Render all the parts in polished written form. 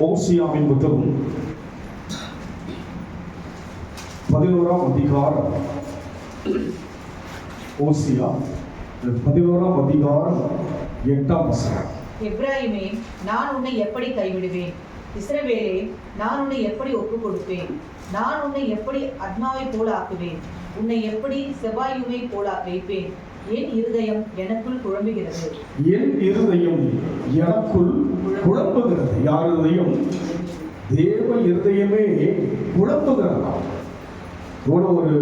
ஓசியாவின் புத்தகம் 11ஆம் அதிகாரம். ஓசியா 11ஆம் அதிகாரம் 8ஆம் வசனம். எப்ராயிமே, நான் உன்னை எப்படி கைவிடுவேன்? இஸ்ரவேலே, நான் உன்னை எப்படி ஒப்புக் கொடுப்பேன்? நான் உன்னை எப்படி அத்மாவை போல ஆக்குவேன்? உன்னை எப்படி செபாயுமை போல வைப்பேன்? என் இருதயம் எனக்குள் குழம்புகிறது. என் இருதயம் எனக்குள் குழம்புகிறது. யார் இருதயம்? தேவ இருதயமே குழம்புகிறதா? ஒரு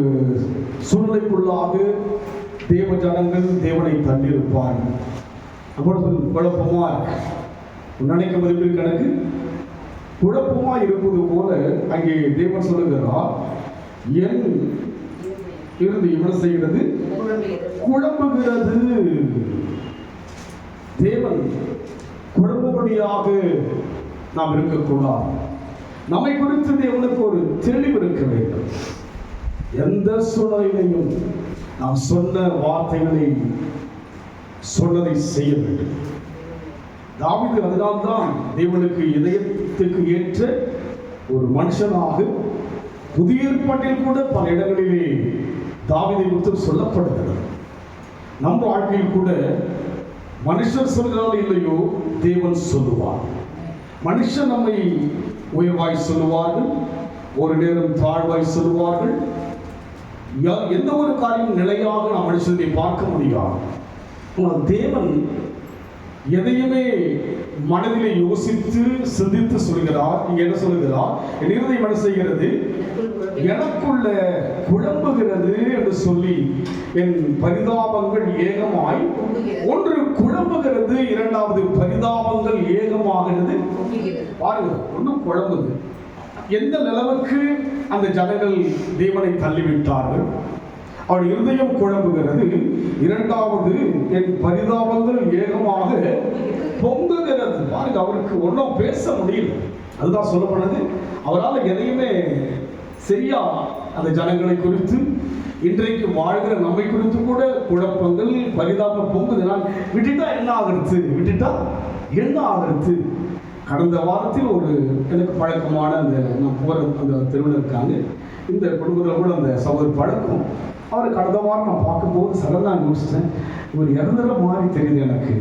சூழ்நிலைக்குள்ளாக தேவ ஜனங்கள் தேவனை தள்ளியிருப்பார்கள். குழப்பமா இருக்கு. நினைக்கும் மதிப்பில் கணக்கு குழப்பமா இருப்பது போல அங்கே தேவன் சொல்லுகிறார், என் இறுதி என்ன செய்கிறது? குழம்புகிறது. தேவன் குழம்புபடியாக நாம் இருக்கக்கூடாது. நம்மை குறித்து தேவனுக்கு ஒரு தெளிவு இருக்க வேண்டும். எந்த சூழ்நிலையிலையும் நாம் சொன்ன வார்த்தைகளை சொன்னதை செய்ய வேண்டும். தாவீது அதனால்தான் தேவனுக்கு இதயத்துக்கு ஏற்ற ஒரு மனுஷனாக புதிய ஏற்பாட்டில் கூட பல இடங்களிலே தாவீதை குறித்து சொல்லப்படுகிறது. நம் வாழ்க்கையில் கூட மனுஷர் சொல்கிறார்கள் இல்லையோ, தேவன் சொல்லுவார். மனுஷன் நம்மை உயர்வாய் சொல்லுவார்கள், ஒரு நேரம் தாழ்வாய் சொல்லுவார்கள். எந்த ஒரு காரியம் நிலையாக நாம் மனுஷனை பார்க்க முடியாது. தேவன் எதையுமே மனதிலே யோசித்து சிந்தித்து சொல்கிறார். நீங்க என்ன சொல்லுகிறார்? என் இருதயம் என்ன செய்கிறது? எனக்குள்ள குழம்புகிறது என்று சொல்லி, என் பரிதாபங்கள் ஏகமாய், ஒன்று குழம்புகிறது, இரண்டாவது பரிதாபங்கள் ஏகமாகிறது. பாருங்க, ஒன்றும் குழம்புது. எந்த நிலவுக்கு அந்த ஜனங்கள் தேவனை தள்ளிவிட்டார்கள்? அவள் இருதயம் குழம்புகிறது. இரண்டாவது, என் பரிதாபங்கள் ஏகமாக பொங்குகிறது. பாருங்க, அவருக்கு ஒன்றும் பேச முடியல. அதுதான் சொல்லப்படுது. அவரால் எதையுமே சரியா அந்த ஜனங்களை குறித்து, இன்றைக்கு வாழ்கிற நம்மை குறித்து கூட குழப்பங்கள் பரிதாபம் பொங்குது. நான் விட்டுட்டா என்ன ஆகிறது? விட்டுட்டா என்ன ஆகிறது? கடந்த வாரத்தில் ஒரு எனக்கு பழக்கமான அந்த நான் போகிற அந்த திருவிழா இருக்காங்க. இந்த குடும்பத்தில் கூட அந்த சகோதரர் பழக்கம். அவரை கடந்த வாரம் நான் பார்க்கும்போது சடனாக யோசித்தேன், இவர் இறந்துற மாதிரி தெரியுது எனக்கு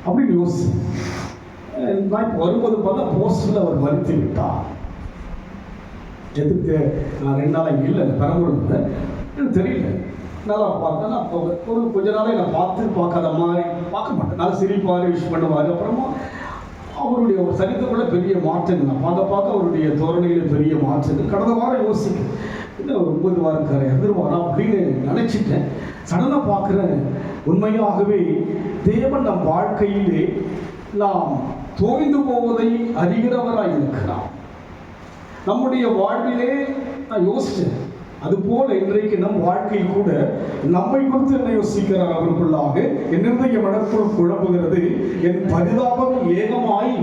அப்படின்னு யோசிச்சேன். நான் இப்போ வரும்போது பார்த்தா போஸ்டரில் அவர் மறுத்து விட்டார். எதுக்கு? நான் 2 நாளாக இங்கே இல்லை, பெரம்பலூர்ல எனக்கு தெரியல. நல்லா பார்த்தேன். நான் ஒரு கொஞ்ச நாளே நான் பார்க்காத மாதிரி பார்க்க மாட்டேன். நல்லா சிரிப்பார், விஷ் பண்ணுவார். அப்புறமா அவருடைய ஒரு சரித்திரக்குள்ள பெரிய மாற்றங்கள் நான் பார்க்க அவருடைய தோரணையில் பெரிய மாற்றங்கள். கடந்த வாரம் யோசிக்கிறேன், இல்லை ஒரு 9 வாரக்காரர் இறந்துருவாரா அப்படின்னு நினைச்சிட்டேன். சடனாக பார்க்குறேன், உண்மையாகவே தேவன் நம் வாழ்க்கையிலே நாம் தோய்ந்து போவதை அறிகிறவராக இருக்கிறார். நம்முடைய வாழ்விலே நான் யோசித்தேன், அதுபோல இன்றைக்கு நம் வாழ்க்கையில் கூட நம்மை குறித்து என்ன யோசிக்கிறார் அவருக்குள்ளாக? என் இருதயம் எனக்குள் குழம்புகிறது, என் பரிதாபம் ஏகமாய்.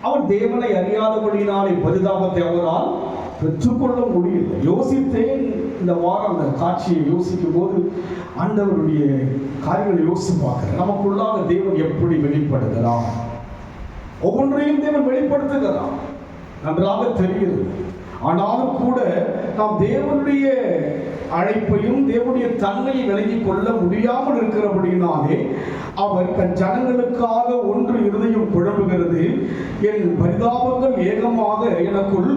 அவர் தேவனை அறியாதபடியினாலே பரிதாபத்தை அவரால் பெற்றுக்கொள்ள முடியல. யோசித்தேன் இந்த வாரம் அந்த காட்சியை யோசிக்கும் போது ஆண்டவருடைய காரியங்களை யோசித்து பார்க்கிறேன். நமக்குள்ளாக தேவன் எப்படி வெளிப்படுகிறார்? ஒவ்வொன்றையும் தேவன் வெளிப்படுத்துகிறார், நன்றாக தெரிகிறது. ஆனாலும் கூட நாம் தேவனுடைய அழைப்பையும் தேவனுடைய தன்மையை விலகிக் கொள்ள முடியாமல் இருக்கிறபடினாலே அவர் தன் ஜனங்களுக்காக ஒன்று இருதயம் குழம்புகிறது, என் பரிதாபங்கள் ஏகமாக எனக்குள்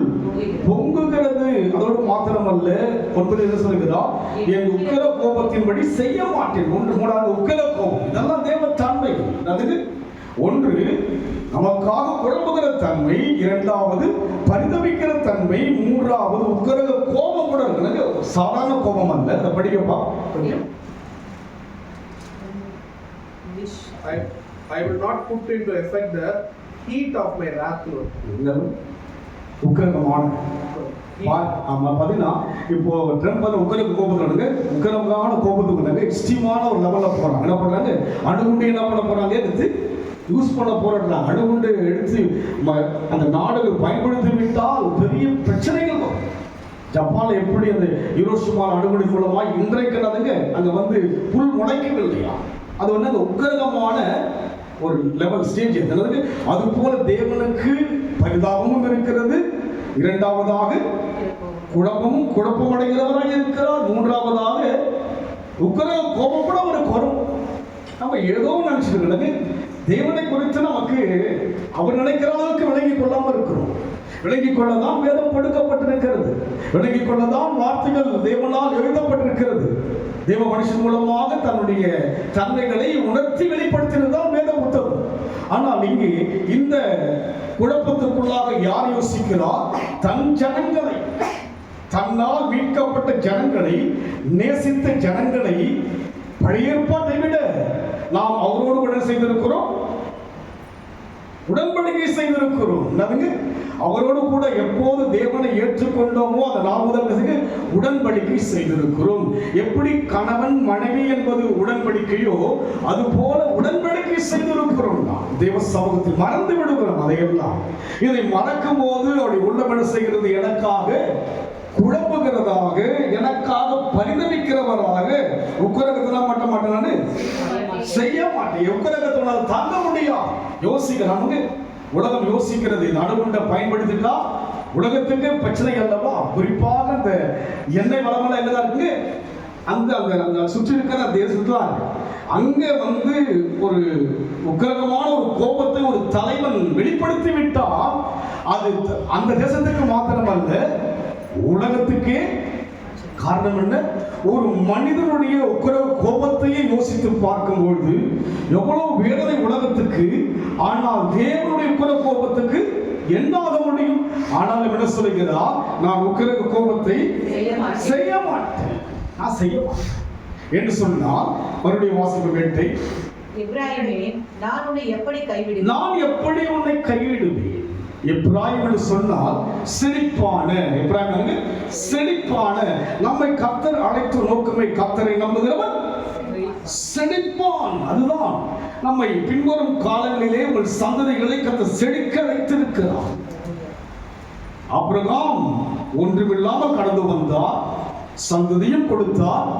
பொங்குகிறது. அதோடு மாத்திரமல்ல, 9 என்ன சொல்கிறார்? என் உக்கிர கோபத்தின்படி செய்ய மாட்டேன். 3 உக்கிர கோபம். இதெல்லாம் தேவ தன்மை. அதுக்கு ஒன்று நமக்காக குழம்புகிற தன்மை, இரண்டாவது பரிதவிக்கிற தன்மை, மூன்றாவது உக்கிர கோபம் கூட இருக்கு. சாதாரண கோபம் அல்ல. அதை படிக்கப்பா. I will not put into effect the heat of my wrath. உக்கிரமான பார்த்தீங்கன்னா இப்போ ட்ரம்ப் வந்து உக்கிரக்கு கோபத்துக்கு உக்கிரமான கோபத்துக்கு எக்ஸ்ட்ரீமான ஒரு லெவலில் போகிறாங்க. என்ன பண்ணுறாங்க? அணுகுண்டு என்ன பண்ண போகிறாங்க? எடுத்து யூஸ் பண்ண போறாங்க. அணுகுண்டு எடுத்து அந்த நாடுகள் பயன்படுத்தி விட்டால் பெரிய பிரச்சனைகள் வரும். ஜப்பான்ல எப்படி அந்த ஹிரோஷிமா அணுகுண்டு மூலமாக இன்றைக்கு அங்கே வந்து புல் முளைக்கவில்லையா? அது வந்து அந்த உக்கிரகமான ஒரு லெவல் ஸ்டேஜ் என்னது, அது போல தேவனுக்கு பரிதாபமும் இருக்கிறது. இரண்டாவதாக குழப்பம் அடைகிறவராக இருக்கிறார். மூன்றாவதாக உக்கிரக கோபம் கூட அவருக்கு வரும். நம்ம ஏதோ நினைச்சிருக்கிறது தேவனை குறித்து நமக்கு அவர் நினைக்கிற அளவுக்கு விளங்கிக் கொள்ளாமல் இருக்கிறோம். விளங்கிக் கொள்ளதான் வேதம் கொடுக்கப்பட்டிருக்கிறது. விளங்கிக் கொள்ளதான் வார்த்தைகள் தேவனால் எழுதப்பட்டிருக்கிறது. தேவ மனுஷன் மூலமாக தன்னுடைய தன்மைகளை உணர்த்தி வெளிப்படுத்தினதுதான் வேத புத்தகம். ஆனால் இங்கே இந்த குழப்பத்திற்குள்ளாக யார் யோசிக்கிறார்? தன் ஜனங்களை, தன்னால் மீட்கப்பட்ட ஜனங்களை, நேசித்த ஜனங்களை பழைய ஏற்பாட்டை விட நாம் அவரோடு கூட செய்திருக்கிறோம், உடன்படிக்கை செய்திருக்கிறோம். அவரோடு கூட எப்போது தேவனை ஏற்றுக்கொண்டோமோ அந்த நாள் முதல் உடன்படிக்கை செய்திருக்கிறோம். எப்படி கணவன் மனைவி என்பது உடன்படிக்கையோ அது போல உடன்படிக்கை செய்திருக்கிறோம். தேவ சமூகத்தில் மறந்து விடுகிறோம் அதையெல்லாம். இதை மறக்கும் போது அவருடைய உள்ளம் என்ன செய்கிறது? எனக்காக குழம்புகிறதாக, எனக்காக பரிதவிக்கிறவராக. உக்கிரகத்தெல்லாம் மாட்ட மாட்டேன்னு செய்ய மாட்டேன். உக்கிரகத்தினால் தாங்க முடியாது. யோசிக்கிறாங்க. உலகம் யோசிக்கிறது, இந்த அணுகுண்டை பயன்படுத்திட்டா உலகத்துக்கு பிரச்சனை அல்லவா? குறிப்பாக இந்த எண்ணெய் வளமெல்லாம் என்னதான் இருக்கு, அங்க சுற்றி இருக்கிற தேசத்துல அங்க ஒரு உக்கிரகமான ஒரு கோபத்தை ஒரு தலைவன் வெளிப்படுத்தி விட்டா அது அந்த தேசத்துக்கு மாத்திரமல்ல உலகத்துக்கே காரணம் என்ன? ஒரு மனிதனுடைய உக்கிரக கோபத்தையே யோசித்து பார்க்கும்போது எவ்வளவு வேதனை உலகத்துக்கு. ஆனால் தேவனுடைய உக்கிரக கோபத்துக்கு என்ன ஆக முடியும்? ஆனால் என்ன சொல்லுகிறார்? நான் உக்கிரக கோபத்தை செய்ய மாட்டேன், நான் செய்ய மாட்டேன் என்று சொன்னால் மறுபடியும் வாசிப்பு வேட்டை. எப்பிராயீமே, நான் உன்னை எப்படி கைவிடுவேன்? நான் எப்படி உன்னை கைவிடுவேன்? எப்பிராயீம் என்று சொன்னால் செழிப்பான, எப்பிராயீம் செழிப்பான. நம்மை கர்த்தர் அழைத்த நோக்கமே கர்த்தரை நம்புகிறவன் செழிப்பான். அதுதான் நம்மை பின்வரும் காலங்களிலே உங்கள் சந்ததிகளை கர்த்தர் செழிக்க வைத்திருக்கிறார். ஆபிரகாம் ஒன்றுமில்லாமல் கடந்து வந்தார், சந்ததியும் கொடுத்தார்,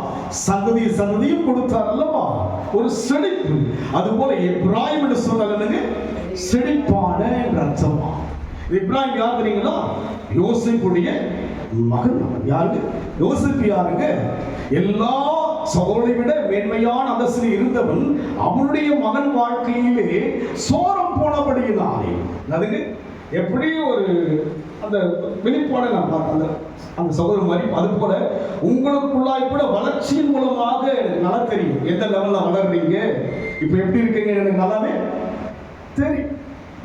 சந்ததியும் கொடுத்தார் அல்லவா? ஒரு செழிப்பு. அதுபோல எப்பிராயீம் என்று சொன்னாங்க செழிப்பான என்ற அர்த்தமா. எப்பிராயீம் யார் தெரியுங்களா? யோசேப்புடைய மகன். யாருக்கு? யோசேப்பு யாருங்க? எல்லா சகோதரை விட மேன்மையான அந்தஸ்தில் இருந்தவன். அவனுடைய மகன் வாழ்க்கையிலே சோரம் போனபடியினாலே அதுக்கு எப்படி ஒரு அந்த வெளிப்பாடை நான் பார்த்தேன் அந்த சகோதரர் மாதிரி. அது போல உங்களுக்குள்ளாய் கூட வளர்ச்சியின் மூலமாக எனக்கு நல்லா தெரியும் எந்த லெவலில் வளர்றீங்க, இப்போ எப்படி இருக்கீங்க எனக்கு நல்லாவே தெரியும்.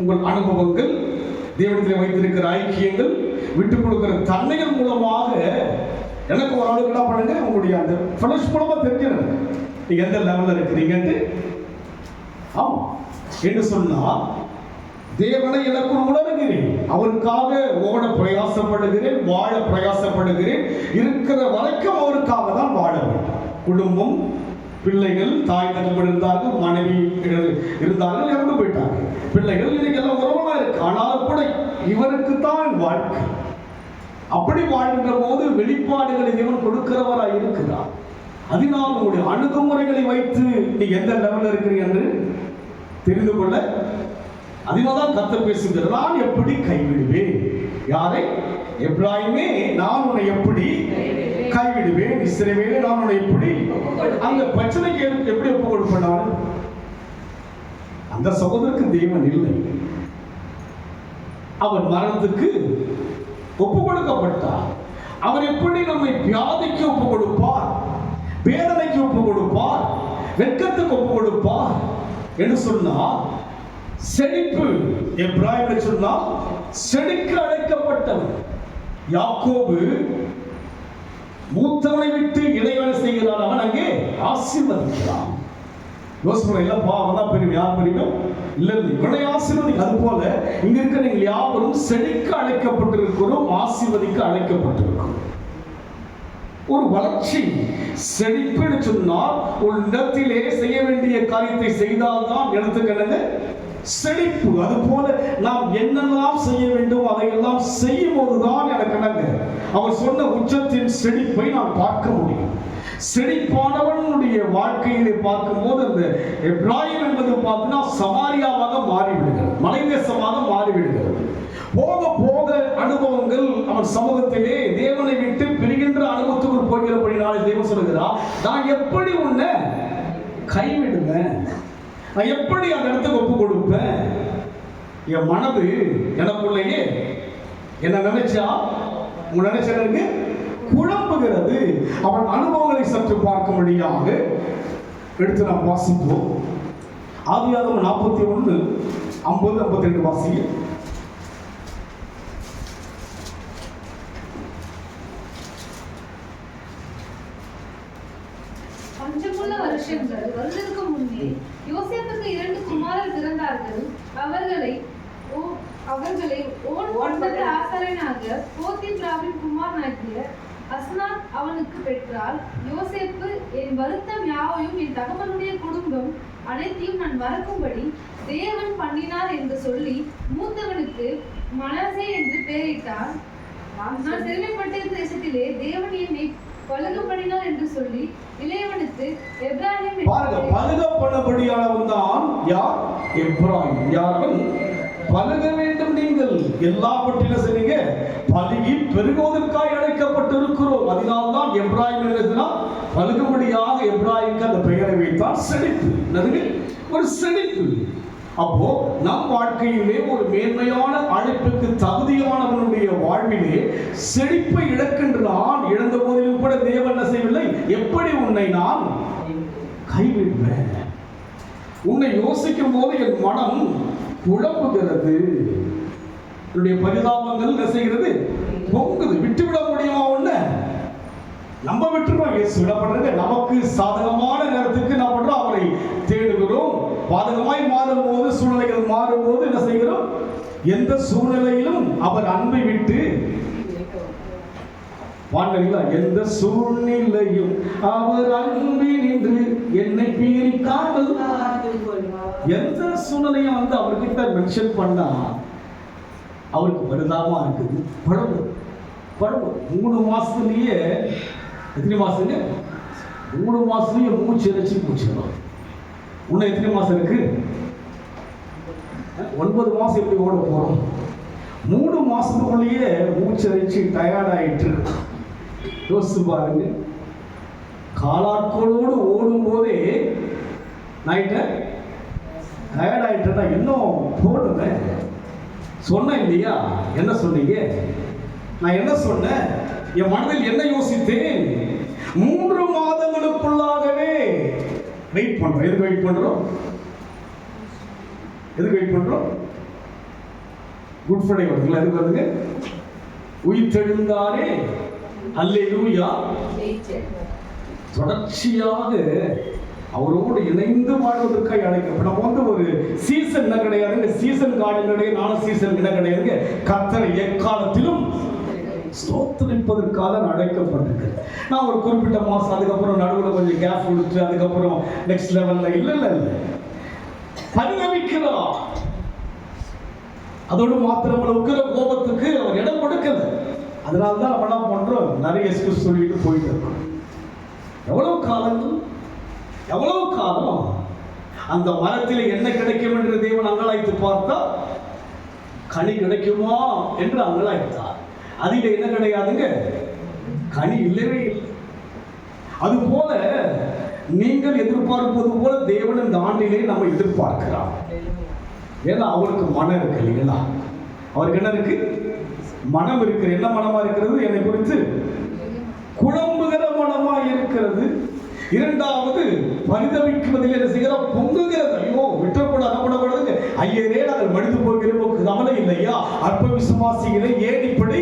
உங்கள் அனுபவங்கள், தேவனத்தில் வைத்திருக்கிற ஐக்கியங்கள், விட்டுக் கொடுக்கிற தன்மைகள் மூலமாக எனக்கு ஒரு ஆளுக்கு என்ன பண்ணுங்க, உங்களுடைய அந்த ஃபெலோஷிப் மூலமாக தெரிஞ்சிருங்க நீங்க எந்த லெவலில் இருக்கிறீங்கன்ட்டு. ஆமா என்று சொன்னால் தேவனை எனக்கு உணர்கிறேன், அவருக்காக ஓட பிரயாசப்படுகிறேன், வாழ பிரயாசப்படுகிறேன். இருக்கிற வரைக்கும் அவருக்காக தான் வாழ வேண்டும். குடும்பம், பிள்ளைகள், தாய் தகவல் இருந்தார்கள், மனைவி இருந்தார்கள், இறந்து போயிட்டாங்க. பிள்ளைகள் இன்னைக்கு எல்லாம் உறவா இருக்கு. ஆனாலும் கூட இவருக்கு தான் வாழ்க்கை. அப்படி வாழ்கின்ற போது வெளிப்பாடுகளை தேவன் கொடுக்கிறவராய் இருக்கிறார். அதனால் உங்களுடைய அணுகுமுறைகளை வைத்து நீ எந்த லெவலில் இருக்கிறீங்க என்று தெரிந்து கொள்ள அதனால்தான் கர்த்தர் பேசுகிறார். நான் எப்படி கைவிடுவேன்? யாரை? எப்பிராயீமே, நான் உன்னை எப்படி கைவிடுவேன்? இஸ்ரவேலே, நான் உன்னை எப்படி அந்த பிரச்சனைக்கு எப்படி ஒப்பு கொடுப்பேன்? அந்த சகோதரருக்கு தேவன் இல்லை. அவர் மரணத்துக்கு ஒப்பு கொடுக்கப்பட்டார். அவர் எப்படி நம்மை வியாதிக்கு ஒப்பு கொடுப்பார், வேதனைக்கு ஒப்பு கொடுப்பார், வெட்கத்துக்கு ஒப்பு கொடுப்பார் என்று சொன்னால் செழிப்பு. எப்பிராயீம் சொன்னால் செழிக்க அழைக்கப்பட்டவர். யாக்கோபு மூத்தவனை விட்டு இளையவனை செய்கிறான், அவன் அங்கே ஆசீர்வதிக்கிறான். யோசிப்பா இல்லப்பா அவன் தான் பெரிய, யார் பெரியவன் இல்லை, இவனை ஆசீர்வதி. அது போல இங்க இருக்க நீங்கள் யாவரும் செழிக்க அழைக்கப்பட்டிருக்கிறோம், ஆசீர்வதிக்க அழைக்கப்பட்டிருக்கிறோம். ஒரு வளர்ச்சி, செழிப்புன்னு சொன்னால் ஒரு இடத்திலே செய்ய வேண்டிய காரியத்தை செய்தால்தான் இடத்துக்கு செழிப்பு. அது போல நாம் என்னெல்லாம் செய்ய வேண்டும் அதையெல்லாம் செய்யும் போதுதான் எனக்கு அவர் சொன்ன உச்சத்தின் செழிப்பை நான் பார்க்க முடியும். செழிப்பானவனுடைய வாழ்க்கையிலே பார்க்கும்போது அந்த எப்ராயிம் என்பது பார்த்தீங்கன்னா சமாரியாவாக மாறிவிடுகிறது, மலைதேசமாக மாறிவிடுகிறது. போக போக அனுபவங்கள் அவன் சமூகத்திலே தேவனை விட்டு பிரிகின்ற அனுபவத்துக்குள் போகிறபடினாலே தேவன் சொல்லுகிறார், நான் எப்படி உன்னை கைவிடுவேன், நான் எப்படி அந்த இடத்துக்கு ஒப்பு கொடுப்பேன். என் மனது எனக்குள்ளேயே என்ன நினைச்சா உங்க நினைச்சதற்கு குழம்புகிறது. அவன் அனுபவங்களை சற்று பார்க்கும்படியாக எடுத்து நாம் வாசிப்போம். ஆதியாகமம் 41 50 52 வாசிங்க. பஞ்சமுள்ள வருஷங்கள் வருவதற்கு முன்னே யோசேப்புக்கு 2 குமாரர் பிறந்தார்கள். அவர்களை ஓன் பட்டத்து ஆசாரியனாக போத்திப்ராவின் குமாரனாகிய அஸ்நாத் அவனுக்கு பெற்றால், யோசேப்பு, என் வருத்தம் யாவையும் என் தகவனுடைய குடும்பம் அனைத்தையும் நான் மறக்கும்படி தேவன் பண்ணினார் என்று சொல்லி மூத்தவனுக்கு மனாசே என்று பெயரிட்டான். நான் சிறுமைப்பட்ட தேசத்திலே தேவன் என்னை பழுக பண்ணினார் என்று சொல்லி இளையவனுக்கு எப்ராயிம். பாருங்க, பழுக பண்ணபடியானவன் தான் யார்? எப்ராயிம். யாரும் பழுக வேண்டும், நீங்கள் எல்லாவற்றிலும் செய்யுங்க, பழுகி பெருகுவதற்காக அழைக்கப்பட்டிருக்கிறோம். அதனால்தான் எப்ராயிம் எழுதினா பழுகும்படியாக எப்ராயிம்க்கு அந்த பெயரை வைத்தால் செழிப்பு. ஒரு செழிப்பு. அப்போ நம் வாழ்க்கையிலே ஒரு மேன்மையான அழைப்புக்கு தகுதியானவனுடைய வாழ்விலே செழிப்பை இழக்கின்றான். இழந்த போதிலும் கூட தேவன் என்ன செய்யவில்லை, எப்படி உன்னை நான் கைவிடுவேன். உன்னை யோசிக்கும் போது என் மனம் குழம்புகிறது, என்னுடைய பரிதாபங்கள் என்ன செய்கிறது, பொங்குது. விட்டுவிட முடியுமா? ஒண்ணு நம்ம விட்டுருவோம். இயேசு என்ன பண்றது, நமக்கு சாதகமான நேரத்துக்கு என்ன பண்றோம், அவரை தேடுகிறோம். பாதகமாய் மாறும்போது, சூழ்நிலைகள் மாறும்போது என்ன செய்கிறோம், எந்த சூழ்நிலையிலும் அவர் அன்பை விட்டு வாழ்ந்தீங்களா? எந்த சூழ்நிலையும் அவர் அன்பை நின்று என்னை பிரிக்காமல். எந்த சூழ்நிலையும் வந்து அவர்கிட்ட மென்ஷன் பண்ணா அவருக்கு பரிதாபமா இருக்குது. பழகு 3 மாசத்துலயே, எத்தனை மாசங்க? 3 மாசத்துலயே மூச்சு இறைச்சி போச்சுக்கலாம். இன்னும் எத்தனை மாசம் இருக்கு? 9 மாசம் எப்படி ஓட போறோம்? 3 மாசத்துக்குள்ளேயே மூச்சு இறைச்சி டயர்ட் ஆயிட்டு. யோசிச்சு பாருங்க, காலாட்களோடு ஓடும் போதே நைட்டு டயர்ட் ஆயிட்டுனா இன்னும் போடுங்க. சொன்னேன் இல்லையா? என்ன சொன்னீங்க? நான் என்ன சொன்னேன்? என் மனதில் என்ன யோசித்தேன்? 3 மாதங்களுக்குள்ளாகவே வெயிட் பண்றோம். எதுக்கு வெயிட் பண்றோம்? குட் ஃப்ரைடே வருதுங்களா? எதுக்கு வருதுங்க? உயிர்த்தெழுந்தாரே, அல்லேலூயா. தொடர்ச்சியாக அவரோடு இணைந்து வாழ்வதற்காக அழைக்கப்படும். நம்ம வந்து ஒரு சீசன் என்ன கிடையாதுங்க, சீசன் கார்டன் கிடையாது, நானும் சீசன் என்ன கிடையாதுங்க. கர்த்தரை எக்காலத்திலும் ஸ்தோத்திரிப்பதற்காக அழைக்கப்பட்டிருக்கு. நான் ஒரு குறிப்பிட்ட மாசம், அதுக்கப்புறம் நடுவில் கொஞ்சம் கேப் விட்டு, அதுக்கப்புறம் நெக்ஸ்ட் லெவல்ல இல்ல பரிணமிக்கிறார். அதோடு மாத்திரமல்ல, உக்கிர கோபத்துக்கு அவர் இடம் கொடுக்கல. அதனால்தான் நம்ம என்ன பண்றோம், நிறைய எக்ஸ்கியூஸ் சொல்லிட்டு போயிட்டு இருக்கோம். எவ்வளவு காலம் அந்த மரத்தில் என்ன கிடைக்கும் என்று தேவன் அங்கலாய்த்து பார்த்தா கனி கிடைக்குமா என்று அங்கலாய்த்தார். அதில் என்ன கிடையாதுங்க, கனி இல்லவே இல்லை. அது போல நீங்கள் எதிர்பார்ப்பது போல தேவன் இந்த ஆண்டிலே நம்ம எதிர்பார்க்கிறார். ஏன்னா அவருக்கு மனம் இருக்கு இல்லைங்களா? அவருக்கு என்ன இருக்கு? மனம் இருக்கு. என்ன மனமா இருக்கிறது? என்னை குறித்து குழம்புகிற மனமா இருக்கிறது. இரண்டாவது, பரிதவிக்குவதில் என்ன செய்கிறார்? பொங்குகிறது. ஐயோ, விட்டக்கூடாது, அகப்படக்கூடாது. ஐயரே, நாங்கள் மடித்து போகிறோம், கவலை இல்லையா? அற்ப விசுவாசிகளை ஏன் இப்படி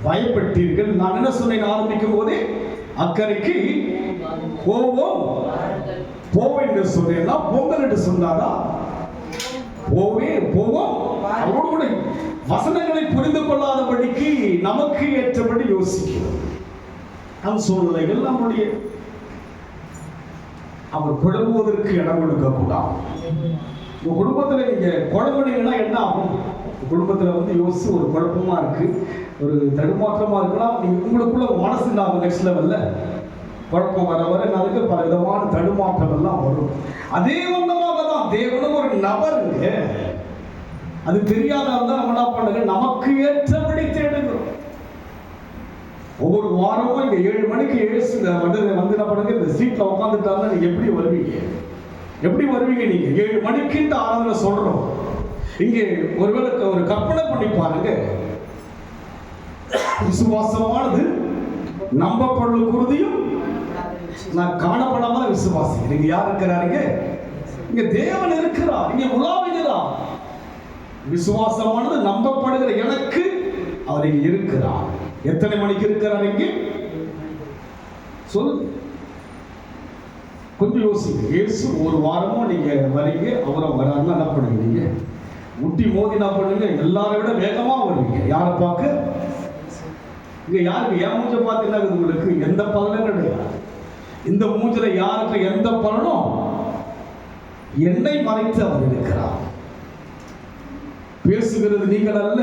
பயப்பட்டீர்கள்? நான் என்ன சொன்னேன் ஆரம்பிக்கும் போதே? அக்கறைக்கு போவோம் என்று சொன்னேன்னா பொங்கல் என்று சொன்னாரா? போவோம். அவரோடு கூட வசனங்களை புரிந்து கொள்ளாதபடிக்கு நமக்கு ஏற்றபடி யோசிக்கிறோம். நம் சூழ்நிலைகள் நம்முடைய அவர் குழம்புவதற்கு இடம் கொடுக்க கூடாது. உங்க குடும்பத்துல நீங்க குழம்புனீங்கன்னா என்ன ஆகும்? குடும்பத்துல வந்து யோசிச்சு ஒரு குழப்பமா இருக்கு, ஒரு தடுமாற்றமா இருக்கலாம். நீங்க உங்களுக்குள்ள மனசு ஆகும் நெக்ஸ்ட் லெவல்ல குழப்பம் வர வர அதுக்கு பல விதமான தடுமாற்றம் எல்லாம் வரும். அதே வண்ணமாக தான் தேவனும் ஒரு நபருங்க. அது தெரியாதவங்க தான் நம்ம என்ன பண்ணுங்க, நமக்கு ஏற்றபடி தேடுகிறோம். ஒவ்வொரு வாரமும் இங்க 7 மணிக்கு வந்து என்ன பண்ணுங்க, இந்த சீட்ல உட்காந்துட்டாங்க. நீங்க எப்படி வருவீங்க? எப்படி வருவீங்க? நீங்க 7 மணிக்குன்ற ஆராதனை சொல்றோம். இங்கே ஒருவேளை ஒரு கற்பனை பண்ணி பாருங்க. விசுவாசமானது நம்பப்படும் குருதியும் நான் காணப்படாம விசுவாசி. நீங்க யார் இருக்கிறாருங்க? இங்க தேவன் இருக்கிறார், இங்க உலாவுகிறார். விசுவாசமானது நம்பப்படுகிற எனக்கு அவர் இங்க இருக்கிறார். எத்தனை மணிக்கு இருக்கிறார் இங்கே சொல்லு, கொஞ்சம் யோசிங்க. இயேசு ஒரு வாரமும் நீங்க வரீங்க, அவரை வராருன்னா என்ன பண்ணுவீங்க? முட்டி மோதி என்ன பண்ணுங்க? எல்லாரை விட வேகமா வருவீங்க. யாரை பார்க்க? இங்க யாருக்கு என் மூஞ்ச பார்த்து என்ன உங்களுக்கு எந்த பலனும் கிடையாது. இந்த மூஞ்சில யாருக்கு எந்த பலனும்? என்னை மறைத்து அவர் இருக்கிறார். பேசுகிறது நீங்கள் அல்ல,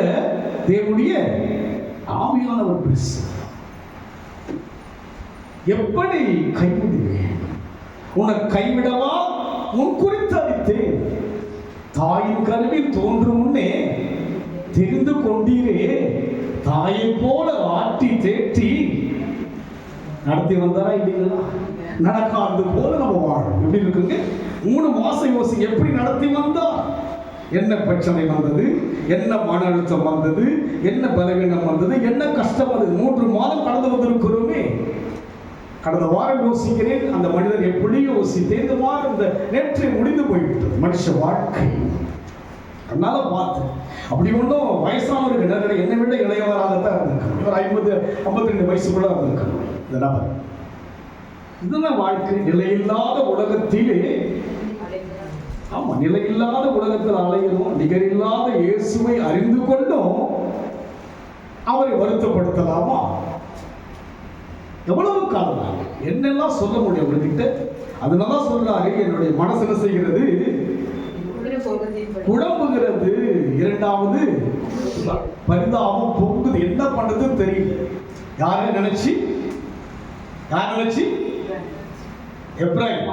தேவனுடைய ஆவியானவர் பேசுகிறார். எப்படி கைவிடுவேன்? உன்னை கைவிடவா உன் குறித்து அறித்தேன். தாயின் கருவில் தோன்றும் முன்னே தெரிந்து கொண்டீரே. தாயை போல ஆட்டி தேற்றி நடத்தி வந்தாரா இல்லைங்களா? நடக்காது போல நம்ம வாழும். எப்படி இருக்குங்க? 3 மாசம் யோசி எப்படி நடத்தி வந்தார். என்ன பிரச்சனை வந்தது, என்ன மன அழுத்தம் வந்தது, என்ன பலவீனம் வந்தது, என்ன கஷ்டம் வந்தது. 3 மாதம் கடந்து வந்திருக்கிறோமே. கடந்த வாரம் யோசிக்கிறேன், அந்த மனிதன் எப்படி யோசித்தேன். இந்த வாரம் இந்த நேற்று முடிந்து போய்விட்டது மனுஷ வாழ்க்கை. அதனால பார்த்தேன். அப்படி ஒன்றும் வயசானவருக்கு நிறைய என்னை விட இளையவராகத்தான் இருந்திருக்கணும். இவர் 52 வயசுக்குள்ள இருந்திருக்கணும் இந்த நபர். இதுதான் வாழ்க்கை. நிலையில்லாத உலகத்திலே, ஆமா, நிலையில்லாத உலகத்தில் அலைகிறோம். நிகரில்லாத இயேசுவை அறிந்து கொண்டும் அவரை வருத்தப்படுத்தலாமா? எவ்வளவு காலம் என்னெல்லாம் சொல்ல முடியும் உங்ககிட்ட? அதனால சொல்றாரு, என்னுடைய மனசுல செய்கிறது குழம்புகிறது, இரண்டாவது பரிதாபம் பொங்குது. என்ன பண்றதுன்னு தெரியல. யாரை நினைச்சு? யார் நினைச்சு? எப்ராஹிம்.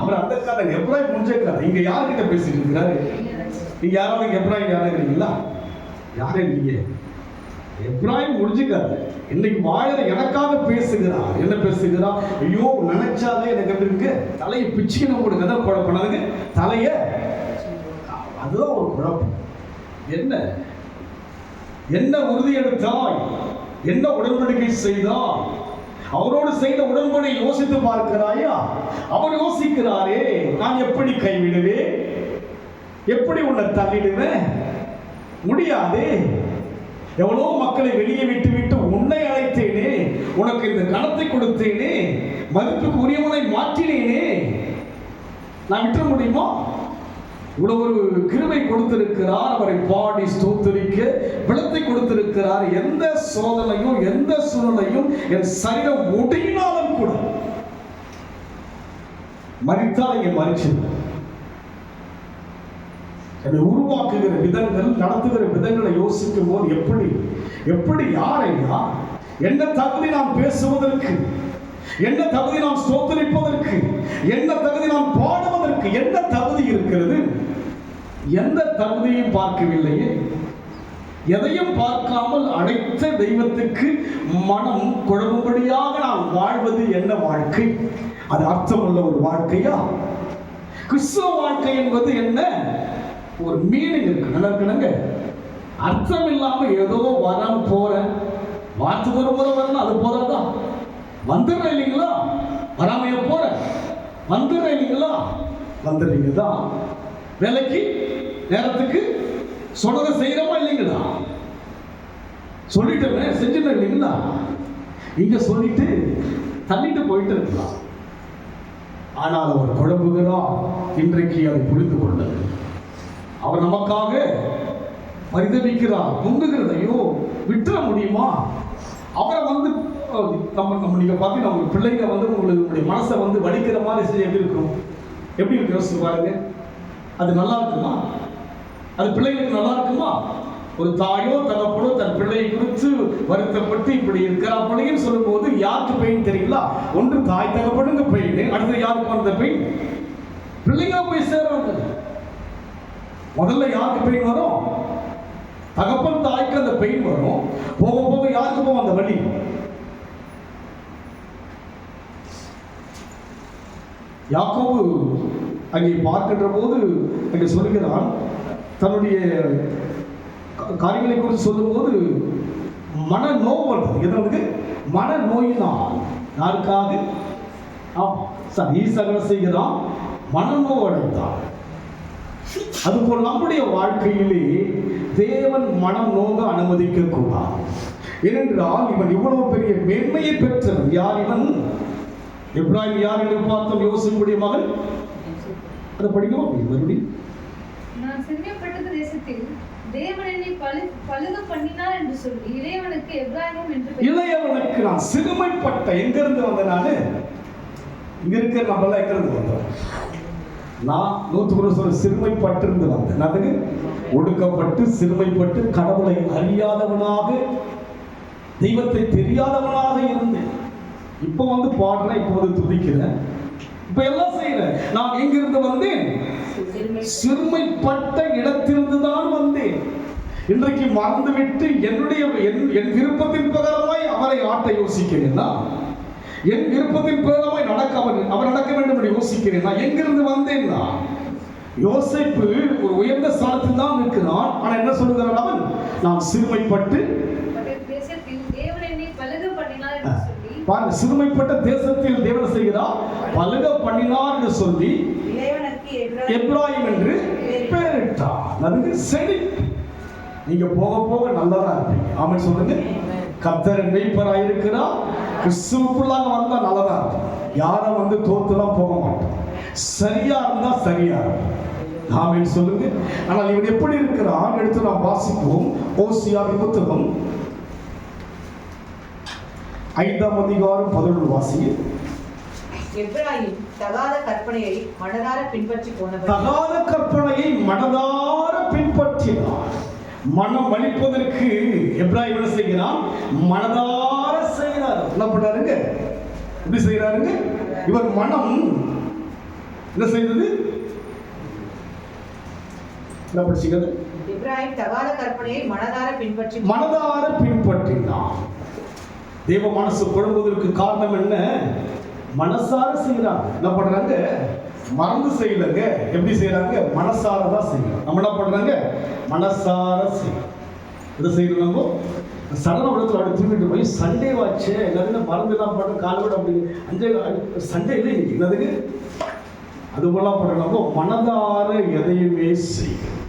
அவர் அந்த கதை எப்ராஹிம் முடிஞ்ச கதை. இங்க யார்கிட்ட பேசிட்டு இருக்கிறாரு? நீங்க யாராவது எப்ராஹிம் யாருங்கிறீங்களா? யாரே இல்லையே. எப்ராஹிம் முடிஞ்சுக்காது. இன்னைக்கு வாயில எனக்காக பேசுகிறார். என்ன பேசுகிறார்? ஐயோ நினைச்சாலே எனக்கு எப்படி இருக்கு, தலையை பிச்சுக்கணும் ஒரு கதை குழப்பனாதுங்க தலைய. அதுதான் ஒரு குழப்பம். என்ன என்ன உறுதி எடுத்தாய், என்ன உடன்படிக்கை செய்தாய், அவரோடு செய்த உடன்படி யோசித்து பார்க்கிறாயா? அவர் யோசிக்கிறாரே, நான் எப்படி கைவிடுவேன், எப்படி உன்னை தள்ளிடுவேன்? முடியாது. எவ்வளோ மக்களை வெளியே விட்டு உன்னை அழைத்தேனே, உனக்கு இந்த கணத்தை கொடுத்தேனே, மதிப்புக்கு உரியவனை மாற்றினேனே, நான் விட்டுற முடியுமா? இவ்வளவு ஒரு கிருபை கொடுத்திருக்கிறார். அவரை பாடி ஸ்தோத்திரிக்க பலத்தை கொடுத்திருக்கிறார். எந்த சோதனையும் எந்த சூழ்நிலையும் என் சரீரம் ஒடுங்கினாலும் கூட மரித்தால் இங்கே மறிச்சிருக்க. என்னை உருவாக்குகிற விதங்கள், நடத்துகிற விதங்களை யோசிக்கும் போது எப்படி எப்படி யாரையா, என்ன தகுதி நாம் பேசுவதற்கு, என்ன தகுதி நாம் ஸ்தோத்திரிப்பதற்கு, என்ன தகுதி நாம் பாடுவதற்கு, என்ன தகுதி இருக்கிறது? எந்த தகுதியும் பார்க்கவில்லையே. எதையும் பார்க்காமல் அழைத்த தெய்வத்துக்கு மனம் குழம்பும்படியாக நாம் வாழ்வது என்ன வாழ்க்கை? அது அர்த்தமுள்ள ஒரு வாழ்க்கையா? கிறிஸ்தவ வாழ்க்கை என்பது என்ன? ஒரு மீனிங் இருக்கு. நல்லா இருக்கணுங்க. அர்த்தம் இல்லாம ஏதோ வரம் போற வார்த்தைக்கு ஒரு முறை வரணும், அது போறதான். வந்துடுற இல்லைங்களா? வராமைய போற வந்துடுற இல்லைங்களா? வந்துடுறீங்க தான். வேலைக்கு நேரத்துக்கு சொன்னதை செய்யறோமா இல்லைங்களா? சொல்லிட்டு செஞ்சுட்டு இல்லைங்களா? இங்க சொல்லிட்டு தள்ளிட்டு போயிட்டு இருக்கலாம். ஆனால் அவர் குழம்புகிறார். இன்றைக்கு அதை புரிந்து கொண்டது. அவர் நமக்காக பரிதவிக்கிறார், பொங்குகிறது. ஐயோ விட்டுற முடியுமா? அவரை வந்து நம்ம நீங்க பார்த்தீங்கன்னா உங்க பிள்ளைங்க வந்து உங்களுடைய மனசை வந்து வலிக்கிற மாதிரி செஞ்சு எப்படி இருக்கும்? எப்படி இருக்கு யோசிச்சு பாருங்க. அது நல்லா இருக்குமா? அது பிள்ளைங்களுக்கு நல்லா இருக்குமா? ஒரு தாயோ தகப்பனோ தன் பிள்ளையை குறித்து வருத்தப்பட்டு இப்படி இருக்கிற பிள்ளைன்னு சொல்லும் போது யாருக்கு பெயின் தெரியுங்களா? ஒன்று தாய் தகப்பனுக்கு பெயின், அடுத்து யாருக்கு வந்த பெயின்? பிள்ளைங்க போய் சேர்றாங்க. முதல்ல யாருக்கு பெயின் வரும்? தகப்பன் தாய்க்கு அந்த பெயின் வரும். போக போக யாருக்கு போகும் அந்த வலி? யாக்கோபு அங்கே பார்க்கின்ற போது அங்கே சொல்லுகிறான், தன்னுடைய காரியங்களை குறித்து சொல்லும்போது மன நோய், எதற்கு? மன நோயினால். யாருக்காக? ஈசகன செய்கிறான், மனநோய் அடைந்தான். அதுபோல் நம்முடைய வாழ்க்கையிலே தேவன் மனம் நோக அனுமதிக்க கூடாது. ஏனென்றால் இவன் இவ்வளவு பெரிய மேன்மையை பெற்றவன். யார் இவன்? எப்ராயிம் யார் என்று பார்த்தோம், யோசேப்புடைய மகன். அதை படிக்கணும் மறுபடியும். நான் சிறுமைப்பட்ட தேசத்தில் தேவன் என்னை பலுக பண்ணினார் என்று சொல்லி இளையவனுக்கு எப்ராயிம் என்று பெயர். இளையவனுக்கு நான் சிறுமைப்பட்ட. எங்க இருந்து வந்த? நானு இங்க இருக்க நம்மளாம் எங்க இருந்து வந்தோம்? நான் 100% சிறுமைப்பட்டிருந்து வந்தேன். அதுக்கு ஒடுக்கப்பட்டு சிறுமைப்பட்டு கடவுளை அறியாதவனாக தெய்வத்தை தெரியாதவனாக இருந்தேன். இப்போ வந்து பாடுறேன், இப்போ வந்து துதிக்கிறேன், இப்ப எல்லாம் செய்யறேன். நான் எங்கிருந்து வந்தேன்? சிறுமைப்பட்ட இடத்திலிருந்து தான் வந்தேன். இன்றைக்கு மறந்துவிட்டு என் விருப்பத்தின் பிரகாரமாய் அவரை ஆட்ட யோசிக்கிறேன்னா, என் விருப்பத்தின் பிரகாரமாய் அவர் நடக்க வேண்டும் என்று யோசிக்கிறேன். நான் எங்கிருந்து வந்தேன்னா, யோசேப்பு ஒரு உயர்ந்த ஸ்தானத்தில் தான் இருக்கிறான். ஆனா என்ன சொல்லுகிறான் அவன்? நான் சிறுமைப்பட்டு பாருங்க, சிறுமைப்பட்ட தேசத்தில் தேவன் செய்கிறார், பலுக பண்ணினார் என்று சொல்லி எப்ராயிம் என்று பெயரிட்டார். அதுக்கு செடி. நீங்க போக போக நல்லதா இருப்பீங்க. ஆமென் சொல்லுங்க. கர்த்தர் மேய்ப்பராய் இருக்கிறார். கிறிஸ்துவுக்குள்ளாக வந்தா நல்லதா இருக்கும். யாரும் வந்து தோத்துலாம் போக மாட்டோம். சரியா இருந்தா சரியா இருக்கும். ஆமென் சொல்லுங்க. ஆனால் இவன் எப்படி இருக்கிறான் எடுத்து நாம் வாசிப்போம். ஓசியாவின் புத்தகம் 5ஆம் அதிகாரம் 11 வாசிங்க. எப்ராயிம் தகாத கற்பனையை மனதார பின்பற்றி போனவர். தகாத கற்பனையை மனதார பின்பற்றினார். மனம் வலிப்பதற்கு எப்ராயிம் என்ன செய்கிறான்? மனதார செய்கிறார். என்ன பண்றாருங்க? எப்படி செய்கிறாருங்க? இவர் மனம் என்ன செய்தது? என்ன படிச்சீங்க? எப்ராயிம் தகாத கற்பனையை மனதார பின்பற்றினார். தேவ மனசு குழம்புவதற்கு காரணம் என்ன? மனசார செய்யறாங்க. என்ன பண்றாங்க? மறந்து செய்யலங்க. எப்படி செய்யறாங்க? மனசார தான் செய்யணும். நம்ம என்ன பண்றாங்க? மனசார செய்யணும். என்ன செய்யணும்? நம்ம சடன உலகத்தில் அப்படி தூக்கிட்டு போய் சண்டே வாட்சே எல்லாரும் மறந்து தான் பண்ற காலோட அப்படி 5 சண்டே இல்லை இன்னைக்கு என்னதுக்கு அது போல பண்ற. நம்ம மனதார எதையுமே செய்யணும்.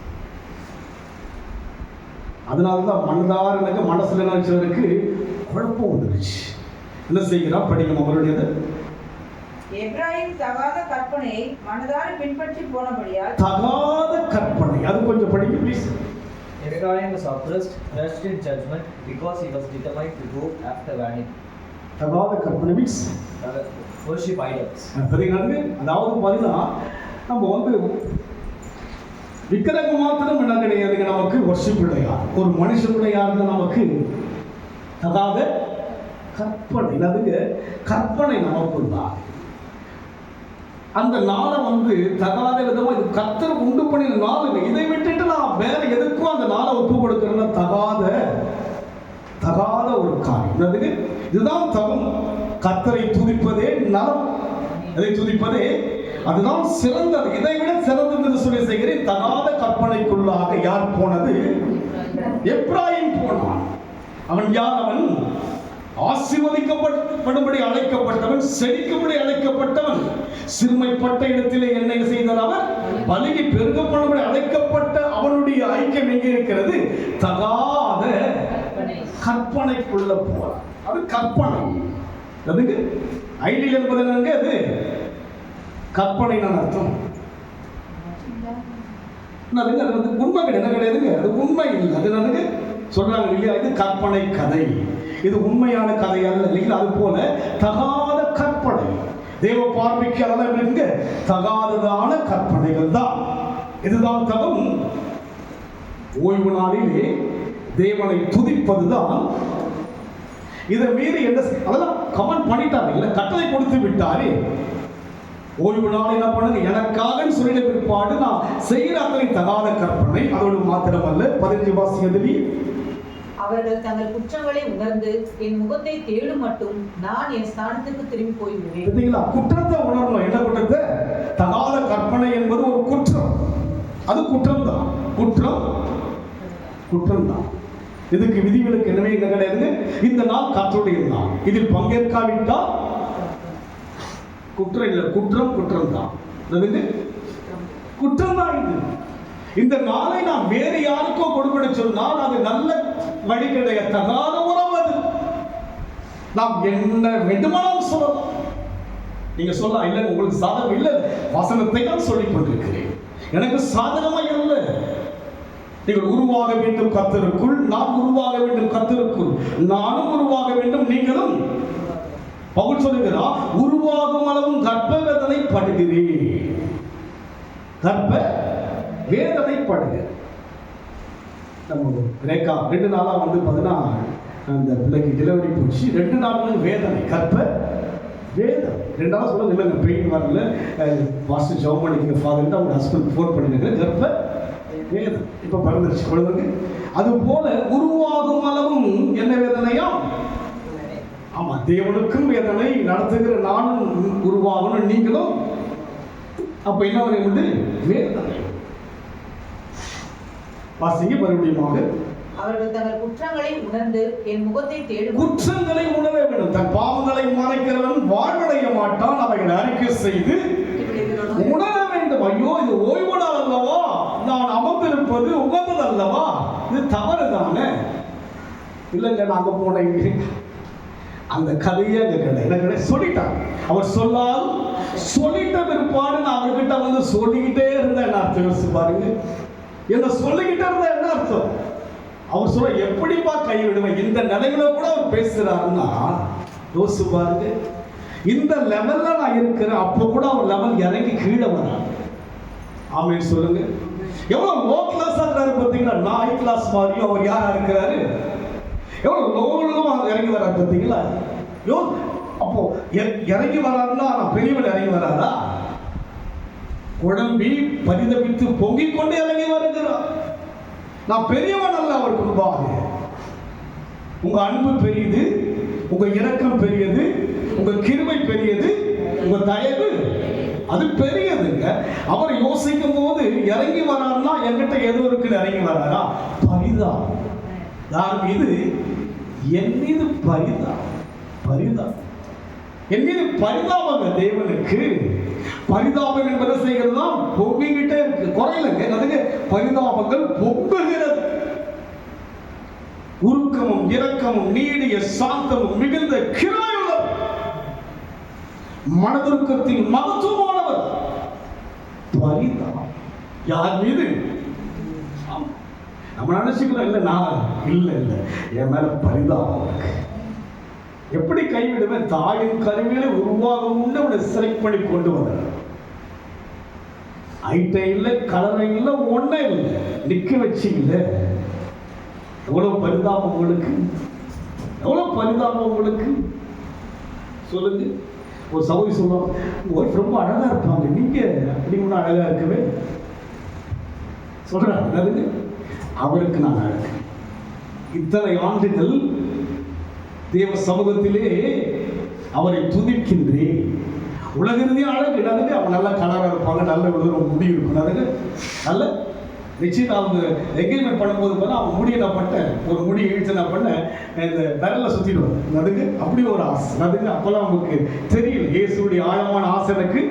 அதனாலதான் மனதார மனசுல நினைச்சவருக்கு குழப்பம் வந்துருச்சு. என்ன செய்கிறான்? படிக்கணும் அவருடையது. எப்ராயிம் தகாத கற்பனையை மனதார பின்பற்றி போனபடியால். தகாத கற்பனை, அது கொஞ்சம் படிங்க please. Ephraim was oppressed, rushed in judgment because he was determined to go after vanity. தகாத கற்பனை மீன்ஸ் worship idols. அதாவது பாத்தீங்கன்னா நம்ம வந்து விக்கிரகம் மாத்திரம் என்ன கிடையாதுங்க, நமக்கு வர்ஷிப் கிடையாது. ஒரு மனுஷனுடைய யாருன்னு நமக்கு தகாத கற்பனை. அதுக்கு கற்பனை நமக்கு தான். அந்த நாளை வந்து தகாத விதமா இது கர்த்தர் உண்டு பண்ணின நாள். இதை விட்டுட்டு நான் வேற எதுக்கும் அந்த நாளை ஒப்பு கொடுக்கிறேன்னா தகாத ஒரு காரியம். அதுக்கு இதுதான் தகும். கர்த்தரை துதிப்பதே நலம். அதை துதிப்பதே அதுதான் சிறந்தது. இதை விட சிறந்தது என்று சொல்லி செய்கிறேன். தகாத கற்பனைக்குள்ளாக யார் போனது? எப்ராயிம் போனான். அவன் யார்? அவன் ஆசீர்வதிக்கப்படும்படி அழைக்கப்பட்டவன், செழிக்கும்படி அழைக்கப்பட்டவன். சிறுமைப்பட்ட இடத்திலே என்ன செய்தார்? அவர் பலுகி பெருகப்படும்படி அழைக்கப்பட்ட அவனுடைய ஐக்கியம் எங்கே இருக்கிறது? தகாத கற்பனைக்குள்ள போறான். அது கற்பனை. அதுக்கு ஐடியல் என்பது என்னங்க? அது கற்பனை அர்த்தம். அது வந்து உண்மை என்ன கிடையாதுங்க. அது உண்மை இல்லை. அது என்னது சொல்றாங்க இல்லையா? இது கற்பனை கதை, இது உண்மையான கதை அல்ல இல்லைங்களா? அது போல தகாத கற்பனை தேவ பார்வைக்கு அதெல்லாம் இருக்குங்க. தகாததான கற்பனைகள் தான். இதுதான் தகும். ஓய்வு நாளிலே தேவனை துதிப்பதுதான். இதை மீறி என்ன அதெல்லாம் கமெண்ட் பண்ணிட்டாரு, இல்ல கட்டளை கொடுத்து விட்டாரே. ஓய்வு நாள் என்ன பண்ணுங்க, எனக்காக சொல்லிட பிற்பாடு நான் செய்கிற அத்தனை தகாத கற்பனை. அதோடு மாத்திரமல்ல, 15 வாசியதிலே, அவர்கள் தங்கள் குற்றங்களை உணர்ந்து என் முகத்தை தேடும் மட்டும் நான் என் ஸ்தானத்துக்கு திரும்பி போய்விடுவேன். பார்த்தீங்களா, குற்றத்தை உணரணும். என்ன குற்றத்தை? தகாத கற்பனை என்பது ஒரு குற்றம். அது குற்றம்தான். குற்றம்தான். இதுக்கு விதிவிலக்கு என்னவே இங்க கிடையாது. இந்த நாள் கர்த்தருடைய நாள். இதில் பங்கேற்காவிட்டால் குற்றம் இல்லை, குற்றம் தான். குற்றம் தான் இது. இந்த நாளை நான் வேறு யாருக்கோ கொடுக்க சொன்னால் அது நல்ல வழி கிடையாது, தகாத உறவு. அது நாம் என்ன வேண்டுமானாலும் சொல்லலாம். நீங்க சொல்லலாம், இல்லை உங்களுக்கு சாதகம் இல்லை, வசனத்தை தான் சொல்லிக் கொண்டிருக்கிறேன், எனக்கு சாதகமா இல்லை. நீங்கள் உருவாக வேண்டும் கர்த்தருக்குள், நான் உருவாக வேண்டும் கர்த்தருக்குள், நானும் உருவாக வேண்டும், நீங்களும். பவுல் சொல்லுகிறார், உருவாகும் அளவும் கர்ப்ப வேதனை படுகிறேன். கர்ப்ப வேதனை படுகிறேன். நம்ம ரேகா 2 நாளா பார்த்தீங்கன்னா அந்த பிள்ளைக்கு டெலிவரி போச்சு. 2 நாள் வேதனை, கர்ப்ப வேதனை. 2 நாள் சொல்ல இல்லைங்க, பெயின் வரல, வாஸ்து ஜாப் பண்ணிக்கிங்க ஃபாதர்ட்டு அவங்க ஹஸ்பண்ட் ஃபோன் பண்ணிருங்க, கர்ப்ப வேதனை. இப்போ பிறந்துருச்சு குழந்தைங்க. அது போல உருவாகும் அளவும் என்ன வேதனையா? ஆமா, தேவனுக்கும் வேதனை, நடத்துகிற நானும் உருவாகணும், நீங்களும். அப்ப என்ன வந்து வேதனை. வாசிங்க மறுபடியும். அவர்கள் தங்கள் குற்றங்களை உணர்ந்து என் முகத்தை தேடும். குற்றங்களை உணர வேண்டும். தன் பாவங்களை மறைக்கிறவன் வாழ்வடைய மாட்டான். அவைகளை அறிக்கை செய்து உணர வேண்டும். ஐயோ, இது ஓய்வு நாள் அல்லவா, நான் அமர்ந்திருப்பது உகந்தது அல்லவா, இது தவறு தானே. இல்லைங்க, நாங்க போனேன், அந்த கதையே அங்க கிடையாது, சொல்லிட்டான். அவர் சொல்லால் சொல்லிட்ட பிற்பாடு நான் அவர்கிட்ட வந்து சொல்லிக்கிட்டே இருந்தேன். என்ன அர்த்தம் யோசிச்சு பாருங்க. என்ன சொல்லிக்கிட்டே இருந்தா என்ன அர்த்தம்? அவர் சொல்ல எப்படிப்பா கை விடுவேன், இந்த நிலையில கூட அவர் பேசுறாருன்னா யோசிச்சு பாருங்க. இந்த லெவல்ல நான் இருக்கிறேன், அப்போ கூட அவர் லெவல் இறங்கி கீழே வரான். ஆமென் சொல்லுங்க. எவ்வளவு லோ கிளாஸா இருக்காரு பார்த்தீங்களா, நான் ஹை கிளாஸ் மாதிரியும் அவர் யாரா இருக்கிறாரு, எவ்வளவு லோவா இறங்கி வராரு பார்த்தீங்களா. அப்போ இறங்கி வராருன்னா நான் பெரியவன் இறங்கி வராரா? குழம்பி பரிதபித்து பொங்கிக் கொண்டு இறங்கி வருகிறார். நான் பெரியவன் அல்ல அவருக்கு முன்பாக. உங்க அன்பு பெரியது, உங்க இரக்கம் பெரியது, உங்க கிருபை பெரியது, உங்க தயவு அது பெரியதுங்க. அவர் யோசிக்கும் போது இறங்கி வராருன்னா என்கிட்ட ஏதோ இருக்கு இறங்கி வராரா? பரிதாபம். யார் மீது? என் மீது பரிதாபம். என் மீது பரிதாபங்க தேவனுக்கு. பரிதாபம் என்பதை செய்கிறது தான் பொங்கிக்கிட்டே இருக்கு, குறையிலங்க. அதுக்கு பரிதாபங்கள் பொங்குகிறது. உருக்கமும் இரக்கமும் நீடிய சாந்தமும் மிகுந்த கிருபையுள்ளவர், மனதுருக்கத்தின் மகத்துவமானவர். பரிதாபம் யார் மீது? நம்ம நினைச்சுக்கிறோம், இல்லை நான் இல்லை என் மேல பரிதாபம் இருக்கு. எப்படி கைவிடுவேன்? தாயின் கருவிகளை உருவாகும் முன்னே அவனை செலக்ட் பண்ணி கொண்டு வந்தார். ஐட்டம் இல்லை, கலரை இல்லை, ஒன்னே இல்லை, நிக்க வச்சிங்கள. எவ்வளவு பரிதாபம் உங்களுக்கு, எவ்வளவு பரிதாபம் உங்களுக்கு சொல்லுங்க. ஒரு சகோதரி சொல்லுவாங்க, ஒய்ஃப் ரொம்ப அழகா இருப்பாங்க, நீங்க அப்படி ஒன்றும் அழகா இருக்கவே சொல்றாங்க. அவருக்கு நான் அழகு. இத்தனை ஆண்டுகள் தேவ சமூகத்திலே அவரை துதிக்கின்றேன். உலக இறுதியும் அழகு இல்லாதது. அவன் நல்ல கலராக இருப்பாங்க, நல்ல விழுகிற முடி இருக்கும், அதுக்கு நல்ல நிச்சயம். அவங்க என்கேஜ்மெண்ட் பண்ணும்போது பார்த்தா அவன் முடி என்ன பண்ணேன், ஒரு முடி இழுத்து நான் பண்ணேன், இந்த விரலில் சுற்றிடுவாங்க. அதுக்கு அப்படி ஒரு ஆசை. அதுக்கு அப்போல்லாம் அவங்களுக்கு தெரியல இயேசுடைய ஆழமான ஆசை. எனக்கு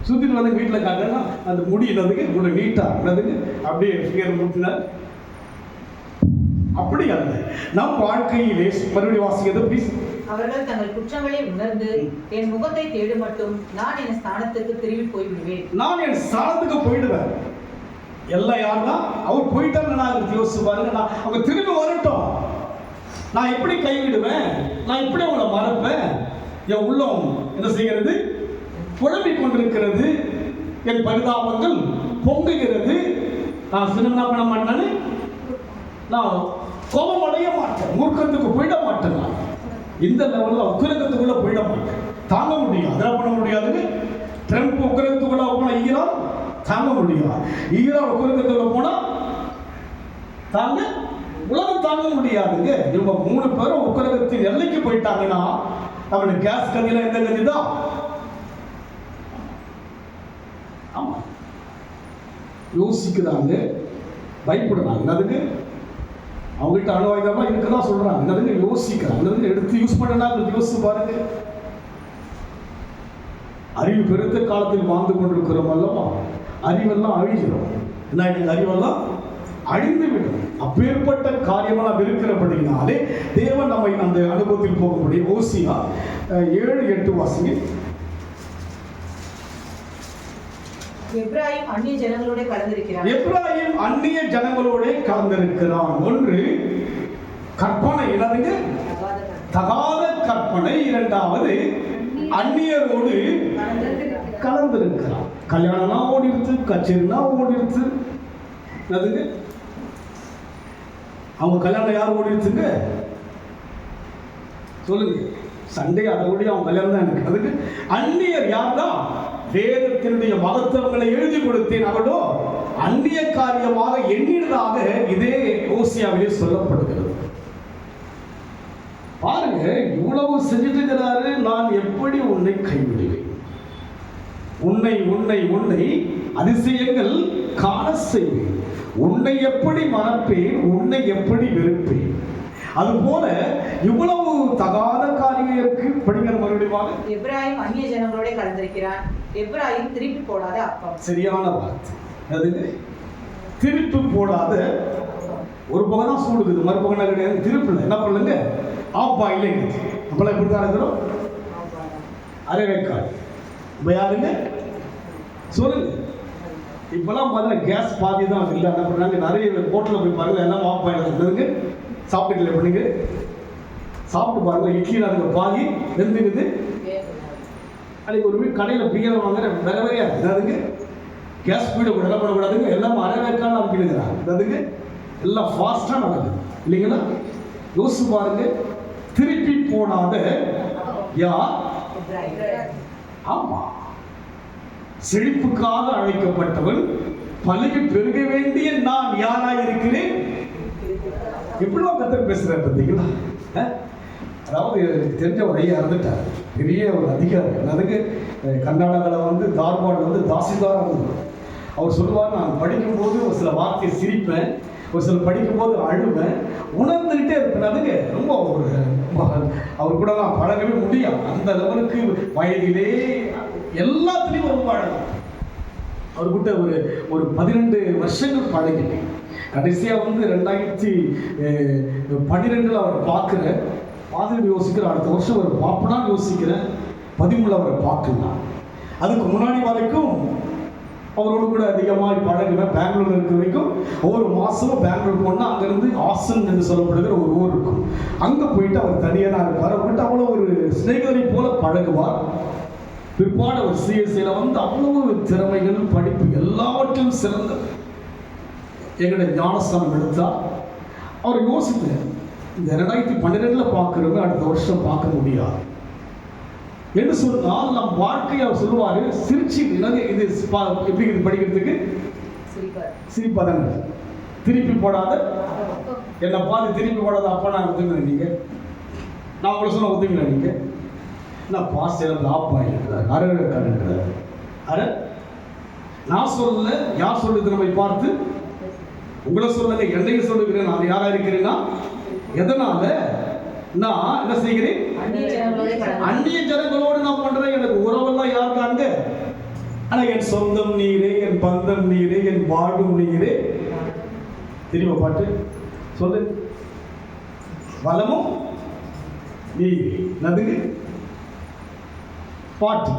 சுற்றிட்டு வந்து வீட்டில் காட்டுன்னா அந்த முடி என்னதுக்கு இவ்வளோ நீட்டாக என்னதுக்கு அப்படியே ஃபிகர் முட்டினார். அப்படி அல்ல நம் வாழ்க்கையிலே. மறுபடியும் வாசிக்கிறது ப்ளீஸ். அவர்கள் தங்கள் குற்றங்களை உணர்ந்து என் முகத்தை தேடும் மட்டும் நான் என் ஸ்தானத்துக்கு திரும்பி போய்விடுவேன். நான் என் ஸ்தானத்துக்கு போயிடுவேன். எல்லாம் யாருன்னா அவர் போயிட்டாங்க. நான் யோசிச்சு பாருங்க, நான் அவங்க திரும்பி வரட்டும். நான் எப்படி கைவிடுவேன்? நான் எப்படி அவங்கள மறப்பேன்? என் உள்ளம் என்ன செய்கிறது? புலம்பிக் கொண்டிருக்கிறது. என் பரிதாபங்கள் பொங்குகிறது. நான் சின்ன பண்ண மாட்டேன்னு நான் கோபம் அடைய மாட்டேன், மூர்க்கத்துக்கு போயிட மாட்டேன். நான் இந்த லெவலில் உக்கிரகத்துக்குள்ள போயிட மாட்டேன். தாங்க முடியும், அதெல்லாம் பண்ண முடியாதுங்க. ட்ரம்ப் உக்கிரகத்துக்குள்ள போனால் ஈரான் தாங்க முடியும். ஈரான் உக்கிரகத்துக்குள்ள போனால் தாங்க உலகம் தாங்க முடியாதுங்க. இவங்க 3 பேரும் உக்கிரகத்தின் எல்லைக்கு போயிட்டாங்கன்னா அவனுக்கு கேஸ் கதியெல்லாம் எந்த கதி தான்? ஆமா, யோசிக்கிறாங்க, பயப்படுறாங்க. அதுக்கு அவங்ககிட்ட அணு ஆயுதமா இருக்குதான் சொல்றாங்க. அதுக்கு யோசிக்கிறாங்க, அதுக்கு எடுத்து யூஸ் பண்ணனா யோசிச்சு பாருங்க. அறிவு பெருத்த காலத்தில் வாழ்ந்து கொண்டிருக்கிறோம் அல்லவா? அறிவெல்லாம் அழிஞ்சிடும். என்ன ஆயிடுங்க? அறிவெல்லாம் அழிந்து விடும். அப்பேற்பட்ட காரியமெல்லாம் இருக்கிறபடினாலே தேவன் நம்மை அந்த அனுபவத்தில் போக முடியும். ஓசியா 7-8 வாசிங்க. எப்ராயிம் அந்நிய ஜனங்களோட கலந்திருக்கிறான். எப்ராயிம் அந்நிய ஜனங்களோட கலந்திருக்கிறான். ஒன்று கற்பனை, என்னதுங்க? தகாத கற்பனை. இரண்டாவது அந்நியரோடு கலந்திருக்கிறான். கல்யாணம்னா ஓடிடுச்சு, கச்சேரினா ஓடிடுச்சு. அதுங்க அவங்க கல்யாணம் யார் ஓடிடுச்சுங்க? சொல்லுங்க. சண்டே அதோடைய அவங்க கல்யாணம் தான் எனக்கு. அதுக்கு அந்நியர் யார் தான்? வேதத்தினுடைய மகத்துவங்களை எழுதி கொடுத்தேன், அவளோ அந்நிய காரியமாக எண்ணினதாக இதே ஓசியாவிலே சொல்லப்படுகிறது. பாருங்க, இவ்வளவு செஞ்சிருக்கிறாரு. நான் எப்படி உன்னை கைவிடுவேன்? உன்னை உன்னை உன்னை அதிசயங்கள் காண செய்வேன். உன்னை எப்படி மறப்பேன், உன்னை எப்படி வெறுப்பேன். அதுபோல இவ்வளவு தகாத காரியம் இருக்கு. படிக்கிற மறுபடியும் எப்ராயிம் அந்நிய ஜனங்களோட கலந்திருக்கிறான். எப்ராயிம் திருப்பி போடாத அப்பம். சரியான வார்த்தை. அதுக்கு திருப்பி போடாத. ஒரு பக்கம் தான் சூடுக்குது, மறுபக்கம் கிடையாது. திருப்பில் என்ன பண்ணுங்க? ஆப்பா இல்லைங்க. நம்மள எப்படி தான் இருக்கிறோம்? அரைவேக்காடு யாருங்க சொல்லுங்க. இப்பெல்லாம் பார்த்தீங்கன்னா கேஸ் பாதி தான் இல்லை. என்ன பண்ணுறாங்க? நிறைய ஹோட்டலில் போய் பாருங்க, எல்லாம் ஆஃப் பாயில் இருந்ததுங்க. சாப்பிட்டுக்கல பண்ணுங்க, சாப்பிட்டு பாருங்க. இட்லியில் அதுக்கு பாதி வெந்துக்குது. அன்றைக்கி ஒரு வீடு கடையில் பிரியாணி வாங்குற வேற வேறையா இருக்குது. அதுக்கு கேஸ் ஸ்பீடை கூட என்ன பண்ணக்கூடாதுங்க. எல்லாம் அரைவேக்காடு அனுப்பிடுங்கிறாங்க. அதுக்கு எல்லாம் ஃபாஸ்ட்டாக நடக்குது இல்லைங்களா? யோசிச்சு பாருங்க. திருப்பி போடாத யார்? ஆமா, செழிப்புக்காக அழைக்கப்பட்டவன், பலுகி பெருக வேண்டிய நான் யாராய் இருக்கிறேன். எப்படிலாம் கத்தர் பேசுற பார்த்தீங்களா? அதாவது தெரிஞ்ச ஒரு ஐயா இருந்துட்டார், பெரிய ஒரு அதிகாரி. அதுக்கு கர்நாடகாவில் வந்து தார்வாடில் வந்து தாசில்தார் இருந்தது. அவர் சொல்லுவார், நான் படிக்கும்போது ஒரு சில வார்த்தையை சிரிப்பேன், ஒரு சில படிக்கும்போது அழுவேன், உணர்ந்துகிட்டே இருப்பேன். அதுக்கு ரொம்ப ஒரு அவர் கூட நான் பழகவே முடியாது. அந்த லெவலுக்கு வயதிலே எல்லாத்துலேயும் ரொம்ப அழகும். அவர்கிட்ட ஒரு 12 வருஷங்கள் பழகிட்டேன். கடைசியாக வந்து 2012 அவரை பார்க்குறேன். பார்த்துட்டு யோசிக்கிறேன், அடுத்த வருஷம் அவர் பார்ப்பனான்னு யோசிக்கிறேன். 13 அவரை பார்க்கலாம். அதுக்கு முன்னாடி வரைக்கும் அவரோடு கூட அதிகமாக பழகுவேன். பெங்களூர் இருக்க வரைக்கும் ஒவ்வொரு மாதமும் பெங்களூர் போனால் அங்கேருந்து ஆசன் என்று சொல்லப்படுகிற ஒரு ஊர் இருக்கும். அங்கே போயிட்டு அவர் தனியாக இருப்பார். அவர்கிட்ட அவ்வளோ ஒரு ஸ்நேகிதரை போல பழகுவார். பிற்பாடு அவர் சிஎஸ்சியில் வந்து அவ்வளவு திறமைகள், படிப்பு எல்லாவற்றிலும் சிறந்தது. எங்களுடைய ஞானஸ்தானம் எடுத்தால் அவர் யோசித்தேன், இந்த 2012 பார்க்குறவங்க அடுத்த வருஷம் பார்க்க முடியாது என்று சொன்னால் நம் வாழ்க்கையை அவர் சொல்லுவார். சிரிச்சு இது எப்படி இது படிக்கிறதுக்கு சிரிப்பதங்க. திருப்பி போடாத என்னை பார்த்து திருப்பி போடாத அப்பா நான் ஒத்துக்கிறேன். நீங்கள் நான் உங்களை சொன்ன ஒத்துக்கிறேன். நீங்கள் நான் பாஸ் இழந்த ஆப்பா இருக்கிறார், அரைக்காடுங்கிறார். அரை நான் சொல்லல, யார் சொல்லுது நம்மை பார்த்து? உங்களை சொல்லலை, என்னையும் சொல்லுகிறேன். நான் யாரா இருக்கிறேன்னா எதனால நான் என்ன செய்கிறேன்? அந்நிய ஜனங்களோடு நான் பண்றேன். எனக்கு உறவெல்லாம் யாருக்காங்க? ஆனா என் சொந்தம் நீரே, என் பந்தம் நீரே, என் வாழும் நீரே. தெரியுமா பாட்டு? சொல்லு. வளமும் நீரே. நதுங்க பாட்டு,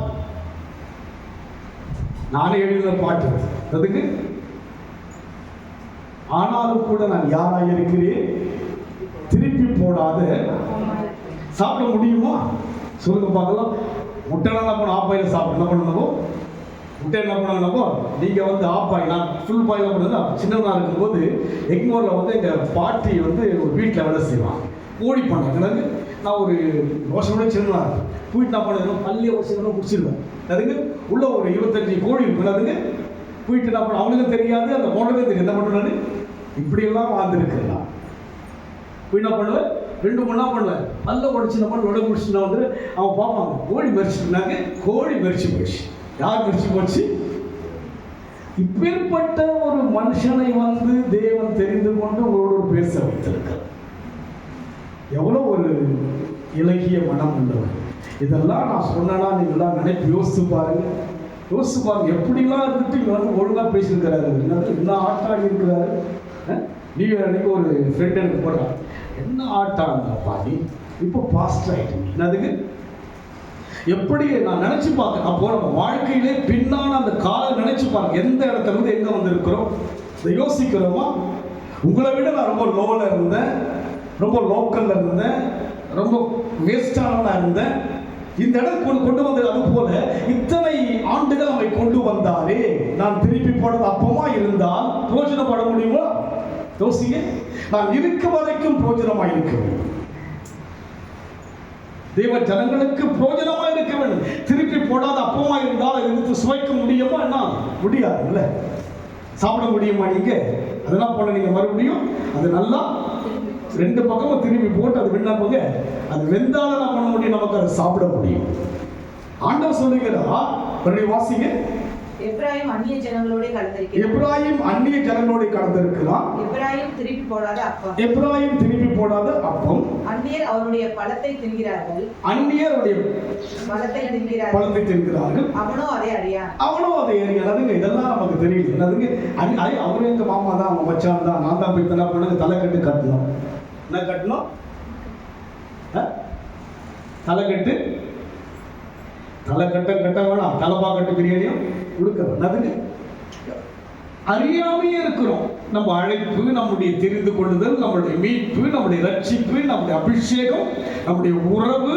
நானே எழுதின பாட்டு. அதுக்கு ஆனாலும் கூட நான் யாராக இருக்கிறேன்? திருப்பி போடாத. சாப்பிட முடியுமா? சொல்லுங்க பார்க்கலாம். முட்டைலாம் நம்ம ஆப்பாயில் சாப்பிட என்ன பண்ணணும்? விட்டு என்ன பண்ணாங்கன்னப்போ நீங்கள் வந்து ஆஃப் பாய், நான் ஃபுல் பாயில் பண்ணுறது சின்னவனாக இருக்கும்போது எக்மோரில் வந்து எங்கள் பாட்டி வந்து ஒரு வீட்டில் வேலை செய்வாங்க, கோழி பண்ணாங்க. நான் ஒரு வருஷத்தோட சின்னவனாக இருக்கும் போயிட்டு நான் பண்ண பள்ளி வருஷம் குடிச்சிருவேன். அதுக்கு உள்ள ஒரு 25 கோழி இருக்கும். அதுங்க போயிட்டு நான் பண்ண அவனுக்கும் தெரியாது, அந்த போனதும் தெரியும் என்ன பண்ணுறாரு. இப்படியெல்லாம் வாழ்ந்துருக்குறேன். போய் என்ன பண்ணுவேன், 2 மணி நேரம் பண்ணுவேன். நல்ல உடச்சி நம்ம உடை முடிச்சுட்டு நான் வந்து அவன் பார்ப்பாங்க கோழி மறிச்சுனாங்க. கோழி மறிச்சு போச்சு. யார் மறிச்சு போச்சு? இப்பேற்பட்ட ஒரு மனுஷனை வந்து தேவன் தெரிந்து கொண்டு உங்களோடு பேச வைத்திருக்கிறார். எவ்வளோ ஒரு இலகிய மனம் உள்ளவர். இதெல்லாம் நான் சொன்னேன்னா நீங்களாம் நினைப்பு யோசிச்சு பாருங்க. யோசிச்சு பாருங்க, எப்படிலாம் இருந்துட்டு இங்கே வந்து ஒழுங்காக பேசியிருக்கிறாரு. என்ன ஆட்டாகி இருக்கிறாரு. நீங்கள் ஒரு ஃப்ரெண்ட் எனக்கு போடுறான், என்ன ஆட்டாங்க பாதி இப்போ பாஸ்ட் ஆகிட்டீங்க. என்னதுக்கு எப்படி நான் நினச்சி பார்க்க அப்போ நம்ம வாழ்க்கையிலே பின்னான அந்த காலம் நினச்சி பார்க்க எந்த இடத்துல இருந்து எங்கே வந்திருக்கிறோம் இதை யோசிக்கிறோமா? உங்களை விட நான் ரொம்ப லோவில் இருந்தேன், ரொம்ப லோக்கலில் இருந்தேன், ரொம்ப வேஸ்டானவனாக இருந்தேன். இந்த இடம் கொண்டு வந்தது அது போல இத்தனை ஆண்டுகள் நம்மை கொண்டு வந்தாரே, நான் திருப்பி போனது அப்பமா இருந்தால் பிரோஜனப்பட முடியுமா? யோசிங்க. நான் இருக்க வரைக்கும் பிரோஜனமாக இருக்க வேண்டும். தேவ ஜனங்களுக்கு பிரோஜனமாக இருக்க வேண்டும். திருப்பி போடாத அப்பமா இருந்தால் அதை எடுத்து சுவைக்க முடியுமா? என்ன முடியாது இல்லை. சாப்பிட முடியுமா? நீங்க அதெல்லாம் போன நீங்க மறுபடியும் அது நல்லா 2 பக்கமும் திரும்பி போட்டு அது வெண்ணா போக அது வெந்தால நான் பண்ண முடியும், நமக்கு அதை சாப்பிட முடியும். ஆண்டவர் சொல்லுகிறா வாசிங்க. எப்ராயிம் அந்நிய ஜனங்களோட கலந்திருக்கிறான். எப்ராயிம் அந்நிய ஜனங்களோட கலந்திருக்கிறான். எப்ராயிம் திருப்பி போடாத அப்பம். எப்ராயிம் திருப்பி போடாத அப்பம். அந்நியர் அவருடைய பழத்தை தின்கிறார்கள். அந்நியருடைய பழத்தை தின்கிறார்கள். அவனோ அதை அறியான். அவனோ அதை அறியான். அதுங்க இதெல்லாம் நமக்கு தெரியல. அதுங்க அவரு எங்க மாமா தான், அவங்க மச்சான் தான். நான் தான் போய் என்ன பண்ண தலைக்கட்டு கட்டணும். என்ன கட்டணும்? தலைக்கட்டு. தலைக்கட்டம் கட்ட வேணாம், தலைப்பா கட்டு பிரியாணியும் கொடுக்க. அதுக்கு அறியாமையே இருக்கிறோம். நம்ம அழைப்பு, நம்முடைய தெரிந்து கொள்ளுதல், நம்முடைய மீட்பு, நம்முடைய ரட்சிப்பு, நம்முடைய அபிஷேகம், நம்முடைய உறவு,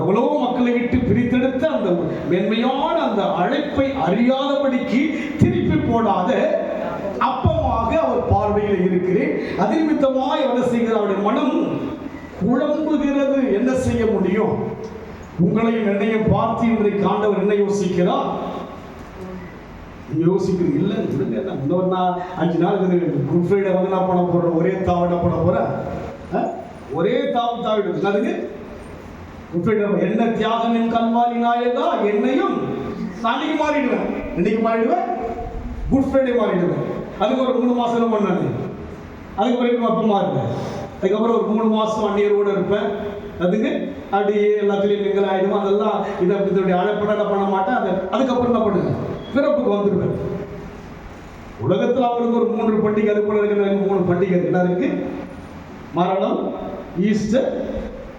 எவ்வளவோ மக்களை விட்டு பிரித்தெடுத்த அந்த மென்மையான அந்த அழைப்பை அறியாதபடிக்கு திருப்பி போடாத அப்பமாக அவர் பார்வையில் இருக்கிறேன். அது நிமித்தமாய் என்ன செய்கிற அவருடைய மனம் குழம்புகிறது. என்ன செய்ய முடியும்? உங்களையும் என்னையும் பார்த்து இன்றைக்கு ஆண்டவர் என்ன யோசிக்கிறார்? யோசிக்கிறீங்க இல்லை என்ன இன்னொரு 5 நாள் குட் ஃப்ரைடே வந்து நான் பண்ண போறேன், ஒரே தாவட பண்ண போறேன். ஒரே தாவிடுது. அதுக்கு குட் ஃப்ரைடே என்ன தியாகம் என் கல்வாரி நாயகா, என்னையும் நாளைக்கு மாறிடுவேன். இன்னைக்கு மாறிடுவேன், குட் ஃப்ரைடே மாறிடுவேன். அதுக்கு ஒரு 3 மாசம் பண்ணாங்க. அதுக்கு பிறகு அப்பமா இருப்பேன். அதுக்கப்புறம் ஒரு 3 மாசம் அந்நியரோடு இருப்பேன். அதுக்கு அப்படியே எல்லாத்துலேயும் நீங்கள் ஆகிடும். அதெல்லாம் இதோடைய அழைப்பட பண்ண மாட்டேன். அதுக்கப்புறம் என்ன பண்ணுங்க, பிறப்புக்கு வந்துடுவேன். உலகத்தில் அவங்களுக்கு ஒரு 3 பண்டிகை, அது போல இருக்கிற 3 பண்டிகை என்ன இருக்கு? மரணம், ஈஸ்டர்,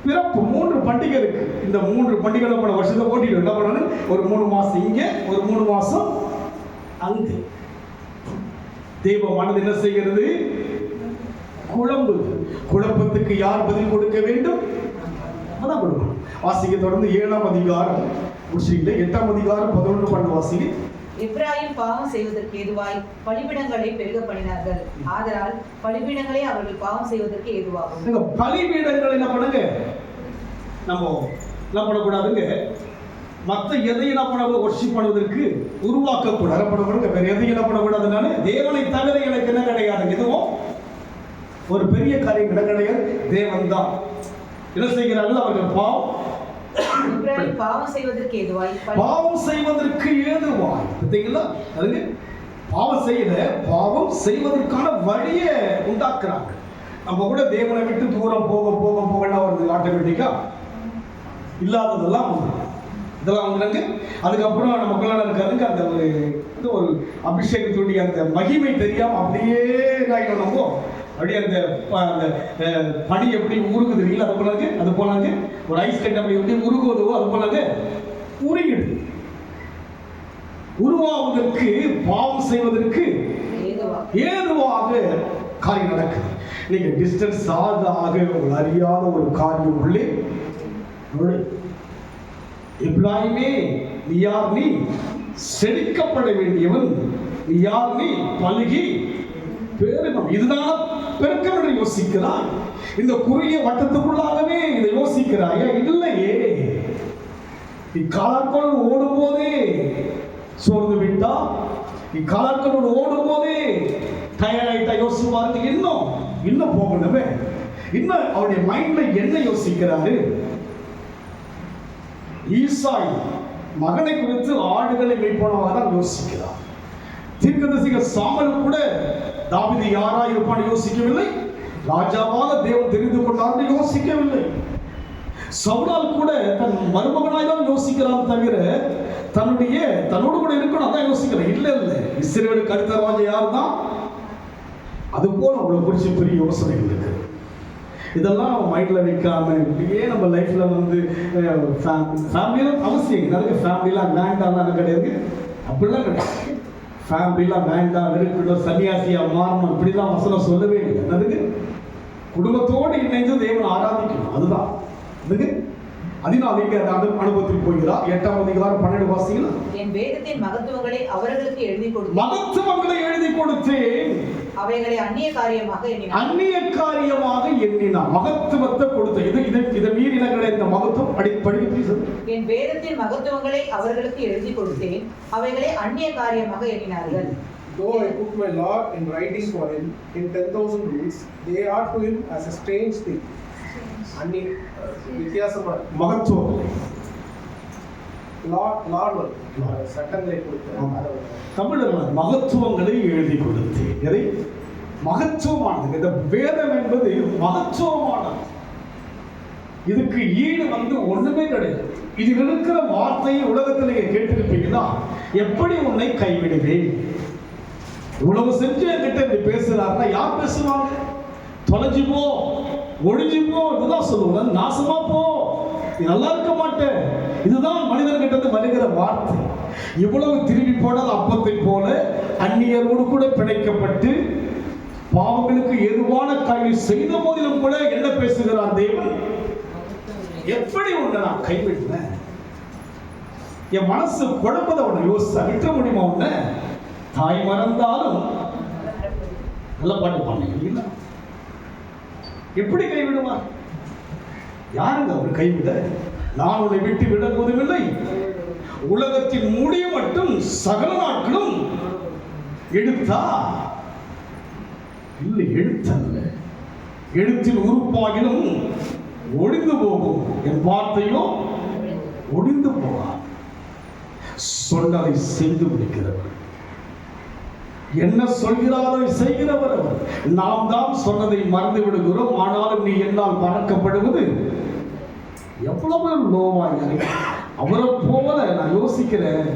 பிறப்பு. 3 பண்டிகை இருக்கு. இந்த 3 பண்டிகை பண்ண வருஷத்தை போட்டிட்டு என்ன பண்ணணும்? ஒரு 3 மாசம் இங்கே, ஒரு 3 மாசம் அங்கே. தெய்வ மனது என்ன செய்கிறது? குழம்பு. குழப்பத்துக்கு யார் பதில் கொடுக்க வேண்டும்? அதான் கொடுக்கணும். வாசிக்க தொடர்ந்து 7ஆம் அதிகாரம் முடிச்சிங்களே, 8ஆம் அதிகாரம் 11, 12 வாசிங்க. எப்ராயிம் பாவம் செய்வதற்கு ஏதுவாய் பலிபீடங்களை பெருக பண்ணினார்கள். ஆதலால் பலிபீடங்களை அவர்கள் பாவம் செய்வதற்கு ஏதுவாகும். இந்த பலிபீடங்கள் என்ன பண்ணுங்க, நம்ம என்ன பண்ணக்கூடாதுங்க, மற்ற எதையும் என்ன பண்ண வர்ஷிப் பண்ணுவதற்கு உருவாக்கக்கூடாது. பண்ணக்கூடாது வேற எதையும் என்ன பண்ணக்கூடாதுனால தேவனை தவிர எனக்கு என்ன கிடையாது. எதுவும் ஒரு பெரிய காரியம் கிடையாது. தேவன் தான் என்ன செய்கிறார்கள்? அவர்கள் பாவம் செய்வதற்கு ஏதுவாய் பார்த்தீங்களா? அதுக்கு பாவம் செய்வதற்கான வழியை உண்டாக்குறாங்க. நம்ம கூட தேவனை விட்டு தூரம் போக போக போக என்ன வருது? ஆட்டோமேட்டிக்கா இல்லாததெல்லாம் இதெல்லாம் வந்துடுங்க. அதுக்கப்புறம் நமக்குள்ள இருக்காதுங்க அந்த ஒரு அபிஷேகத்துடைய அந்த மகிமை தெரியாம அப்படியே ஆகிடும். நம்ம அப்படியே அந்த பனி எப்படி உருகுது இல்லைங்களா? அது போலாங்க ஒரு ஐஸ் கட்டி அப்படி எப்படி உருகுவதோ அது போலாங்க உருகிடுது. உருவாவதற்கு பாவம் செய்வதற்கு ஏதுவாக காரியம் நடக்குது. நீங்க டிஸ்டன்ஸ் ஆக உங்கள் அறியாத ஒரு காரியம் உள்ளே எப்ராயிமே நீ யார்? நீ செழிக்கப்பட வேண்டியவன் நீ யார், நீ பலுகி பெருகணும். இதுதான் பெருக்கம் என்று யோசிக்கிறான். இந்த குறுகிய வட்டத்துக்குள்ளாகவே இதை யோசிக்கிறாயா? இல்லையே. இக்காலக்கோள் ஓடும் போதே சோர்ந்து விட்டா, இக்காலக்கோள் ஓடும் போதே டயர்டாயிட்டா யோசிப்பாரு. இன்னும் போகணுமே. இன்னும் அவருடைய மைண்ட்ல என்ன யோசிக்கிறாரு? ஈசாய் மகனை குறித்து ஆடுகளை மேய்ப்பவனாக தான் யோசிக்கிறார். தீர்க்கதரிசிகள் சாமுவேல் கூட தாவீது யாரா இருப்பான்னு யோசிக்கவில்லை, ராஜாவாக தேவன் தெரிந்து கொண்டார் யோசிக்கவில்லை. சவுலால் கூட தன் மருமகனாய் தான் யோசிக்கிறான் தவிர தன்னோடு கூட இருக்கணும் அதான் யோசிக்கிறேன். இல்ல இஸ்ரவேலுக்கு அடுத்த ராஜா யார் தான்? அது போல அவங்களை குறித்து பெரிய யோசனைகள் இருக்கு. இதெல்லாம் மைண்டில் வைக்காம இப்படியே நம்ம லைஃப்ல வந்து ஃபேமிலியெல்லாம் அவசியம். நிறைய ஃபேமிலிலாம் வேண்டாம் கிடையாது, அப்படிலாம் கிடையாது. ஃபேமிலிலாம் வேண்டாம், இருக்கணும், சன்னியாசியா மாறணும், இப்படிலாம் வசனம் சொல்லவே இல்லை. அதுக்கு குடும்பத்தோடு இணைந்து தேவன் ஆராதிக்கணும், அதுதான் அதுக்கு. அதனால் இங்கே அந்த அனுபவத்தில் போகிறார். 8ஆம் அதிகாரம் 12 வாசிகள். என் வேதத்தின் மகத்துவங்களை அவர்களுக்கு எழுதி கொடுத்தேன். மகத்துவங்களை எழுதி கொடுத்தேன். அவைகளை அந்நிய காரியமாக எண்ணினார். மகத்துவத்தை கொடுத்த இதை மீறின கிடையாது. இந்த மகத்துவம் படிக்க. என் வேதத்தின் மகத்துவங்களை அவர்களுக்கு எழுதி கொடுத்தேன், அவைகளை அந்நிய காரியமாக எண்ணினார்கள். Though I put my law in writing for him in 10,000 rules, they are to him as a strange thing. அந்நிய வித்தியாசமா மகத்துவம் சட்டங்களை கொடுத்து தமிழர் மகத்துவங்களை எழுதி கொடுத்து எதை மகத்துவமானது. இந்த வேதம் என்பது மகத்துவமானது. இதுக்கு ஈடு ஒண்ணுமே கிடையாது. இதில் இருக்கிற வார்த்தையை உலகத்தில் நீங்க கேட்டிருப்பீங்களா? எப்படி உன்னை கைவிடுவேன், இவ்வளவு செஞ்சு என்கிட்ட இப்படி பேசுறாருன்னா யார் பேசுவாங்க? தொலைஞ்சு போ, ஒழிஞ்சு போ, இதுதான் சொல்லுவாங்க. நாசமா போ, நீ நல்லா இருக்க மாட்டேன், இதுதான் மனிதர்கிட்ட வருகிற வார்த்தை. இவ்வளவு திரும்பி போனால் அப்பத்தை போல அந்நியரோடு கூட பிணைக்கப்பட்டு பாவங்களுக்கு ஏதுவான காரியங்களை செய்த போதிலும் கூட என்ன பேசுகிறார் தேவன்? எப்படி உன்னை நான் கைவிடுவேன்? என் மனசு குழப்பதை உன்னை யோசிச்சா விட்ட முடியுமா? உன்னை தாய் மறந்தாலும் நல்ல பாட்டு பண்ணீங்க, எப்படி கைவிடுவார்? யாருங்க அவர் கைவிட? நான் உன்னை விட்டு விடுவதுமில்லை, உலகத்தின் முடிய மட்டும் சகல நாட்களும் எழுத்தா இல்லை, எழுத்தல்ல, எழுத்தின் உறுப்பாகிலும் ஒழிந்து போகும், என் வார்த்தையோ ஒழிந்து போகாது. சொன்னதை செய்து முடிக்கிறவர், என்ன சொல்கிறாரோ செய்கிறவர் அவர். நாம் தான் சொன்னதை மறந்து விடுகிறோம். ஆனாலும் நீ என்னால் மறக்கப்படுவது எவ்வளவு லோவாய். அவரை போல நான் யோசிக்கிறேன்.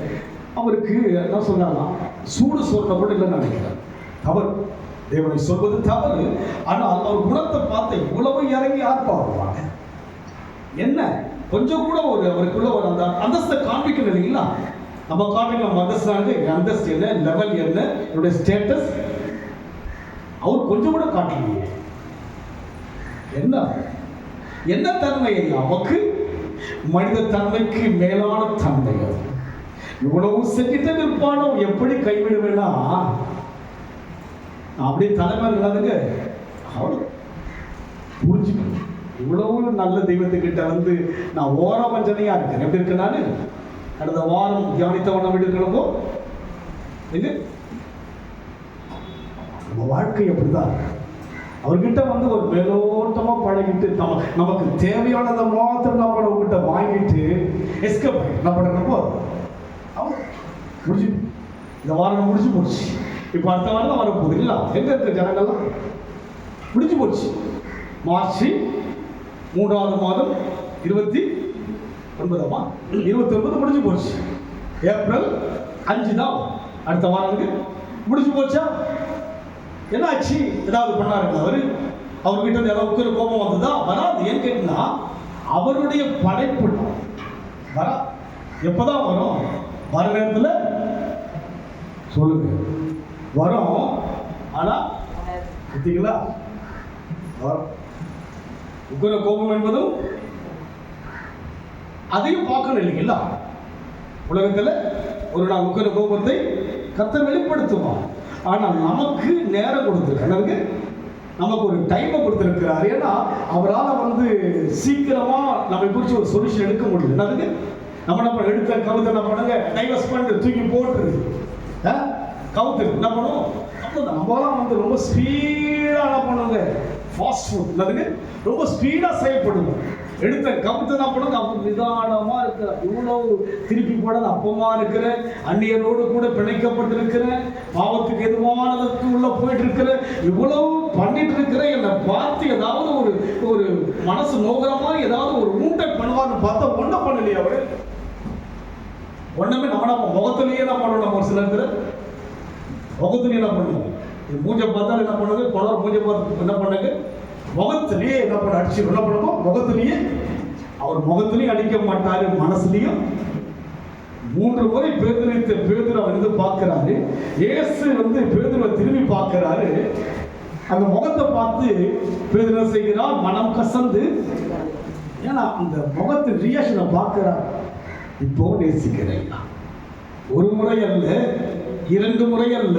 அவருக்கு என்ன சொன்னாலும் சூடு சொல்ற கூட இல்லைன்னு நினைக்கிறேன். தவறு, தேவனை சொல்வது தவறு. ஆனால் அவர் குணத்தை பார்த்து இவ்வளவு இறங்கி யார் பாருவாங்க? என்ன கொஞ்சம் கூட அவருக்குள்ள ஒரு அந்த அந்தஸ்தை காண்பிக்கணும் இல்லைங்களா? நம்ம காண்பிக்கலாம் அந்தஸ்து என்ன, லெவல் என்ன, என்னுடைய ஸ்டேட்டஸ் அவர் கொஞ்சம் கூட காட்டலையே. என்ன தன்மை? நமக்கு மனித தன்மைக்கு மேலான தன்மை. இவ்வளவு செஞ்சுட்டு இருப்பானோ எப்படி கைவிடுவேன்னா அப்படியே தலைமை இல்லாதுங்க. அவ்வளவு புரிஞ்சுக்கணும். இவ்வளவு நல்ல தெய்வத்துக்கிட்ட நான் ஓரவஞ்சனையா இருக்கேன். எப்படி இருக்கேன் நான்? கடந்த வாரம் தியானித்தவன விடுக்கிறப்போ இது நம்ம வாழ்க்கை அப்படிதான். அவர்கிட்ட ஒரு மேலோட்டமா பழகிட்டு நமக்கு தேவையானதை மாத்திரம் நம்ம கிட்ட வாங்கிட்டு எஸ்கேப் என்ன பண்றப்போ முடிச்சு இந்த வாரம் முடிச்சு போச்சு. இப்ப அடுத்த வாரம் தான் வரப்போகுது இல்ல? எங்க இருக்க ஜனங்கள்லாம் முடிச்சு போச்சு. மார்ச் 3ஆவது மாதம் 29 முடிஞ்சு போச்சு. ஏப்ரல் 5 தான் அடுத்த வாரம் முடிச்சு போச்சா? என்ன ஆச்சு? ஏதாவது பண்ணாருங்க அவர்கிட்ட ஏதாவது கோபம் வந்ததா? வராது. ஏன் கேட்டீங்கன்னா அவருடைய படைப்பு வரா. எப்பதான் வரும்? வர நேரத்தில் சொல்லுங்க வரும். ஆனா பார்த்தீங்களா, உக்கிர கோபம் என்பதும் அதையும் பார்க்கணும் இல்லைங்களா? உலகத்தில் ஒரு நாள் உக்கிர கோபத்தை கர்த்தர் வெளிப்படுத்துவார். ஆனால் நமக்கு நேரம் கொடுத்துருக்காரு, நமக்கு ஒரு டைமை கொடுத்துருக்கிறார். ஏன்னா அவரால் வந்து சீக்கிரமா நம்ம குறித்து ஒரு சொல்யூஷன் எடுக்க முடியல. என்னதுக்கு நம்ம என்ன எடுத்த கவுத்து என்ன பண்ணுங்க, டைவர்ஸ் பண்ணிட்டு தூக்கி போட்டு கவுத்து என்ன பண்ணுவோம். நம்மளாம் வந்து ரொம்ப ஸ்பீடாக என்ன பண்ணுங்க, ஃபாஸ்ட் ஃபுட் என்னதுக்கு ரொம்ப ஸ்பீடாக செயல்படுவோம். எடுத்த கவுத்து என்ன பண்ணுங்க, அப்போ நிதானமாக இருக்கிற, இவ்வளோ திருப்பி போடாத அப்பமா இருக்கிற, அந்நியரோடு கூட பிணைக்கப்பட்டிருக்கிற, பாவத்துக்கு எதுவானதுக்கு உள்ள போயிட்டு இருக்கிற, இவ்வளவு பண்ணிட்டு இருக்கிற என்னை பார்த்து ஏதாவது ஒரு மனசு நோகிறமா ஏதாவது ஒரு ஊண்டை பண்ணுவான்னு பார்த்தா ஒன்றும் பண்ணலையே. அவரு ஒன்றுமே நம்ம முகத்திலேயே என்ன பண்ணணும். நம்ம ஒரு சிலர் முகத்திலேயே என்ன பண்ணுவோம், மூஞ்சை பார்த்தாலும் என்ன பண்ணுங்க, குளர் மூஞ்சை பார்த்து என்ன பண்ணுங்க, முகத்திலேயே என்ன பண்ண அடிச்சு என்ன பண்ணுவோம். முகத்திலேயே அவர் முகத்திலையும் அடிக்க மாட்டாரு, மனசுலையும். 3 முறை பேதுரு வந்து பார்க்கிறாரு. இயேசு வந்து பேதுருவை திரும்பி பார்க்கிறாரு. அந்த முகத்தை பார்த்து பேதுரு என்ன செய்கிறார், மனம் கசந்து. ஏன்னா அந்த முகத்தின் ரியாக்ஷனை பார்க்கிறார். இப்போ நேசிக்கிறேன். 1 முறை அல்ல, 2 முறை அல்ல,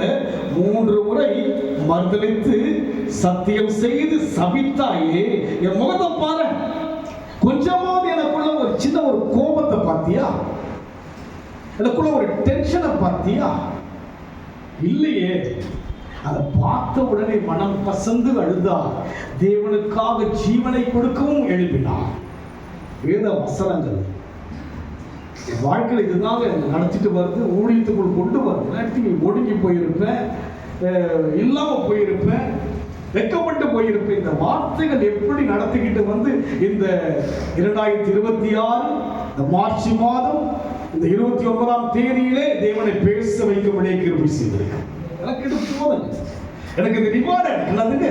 3 முறை மறுதலித்து சத்தியம் செய்து சபித்தாயே, என் முகத்தை பாரு. கொஞ்சமாவது எனக்குள்ள ஒரு சின்ன ஒரு கோபத்தை பார்த்தியா? எனக்குள்ள ஒரு டென்ஷனை பார்த்தியா? இல்லையே. அதை பார்த்த உடனே மனம் கசந்து அழுதார். தேவனுக்காக ஜீவனை கொடுக்கவும் எழுப்பினார். வேத வசனங்கள் வாழ்க்கையில் இதுதான் நடத்திட்டு வருது, ஊழியத்துக்குள் கொண்டு வருது. நீ ஒடுங்கி போயிருப்பேன், இல்லாமல் போயிருப்பேன், வெட்கப்பட்டு போயிருப்பேன். இந்த வார்த்தைகள் எப்படி நடத்திக்கிட்டு வந்து இந்த 2026 இந்த மார்ச் மாதம் இந்த 29ஆம் தேதியிலே தேவனை பேச வைக்கும்படியே கிருபை செய்திருக்கேன். எனக்கு இது போதும். எனக்கு இந்த ரிவார்டு என்னதுங்க,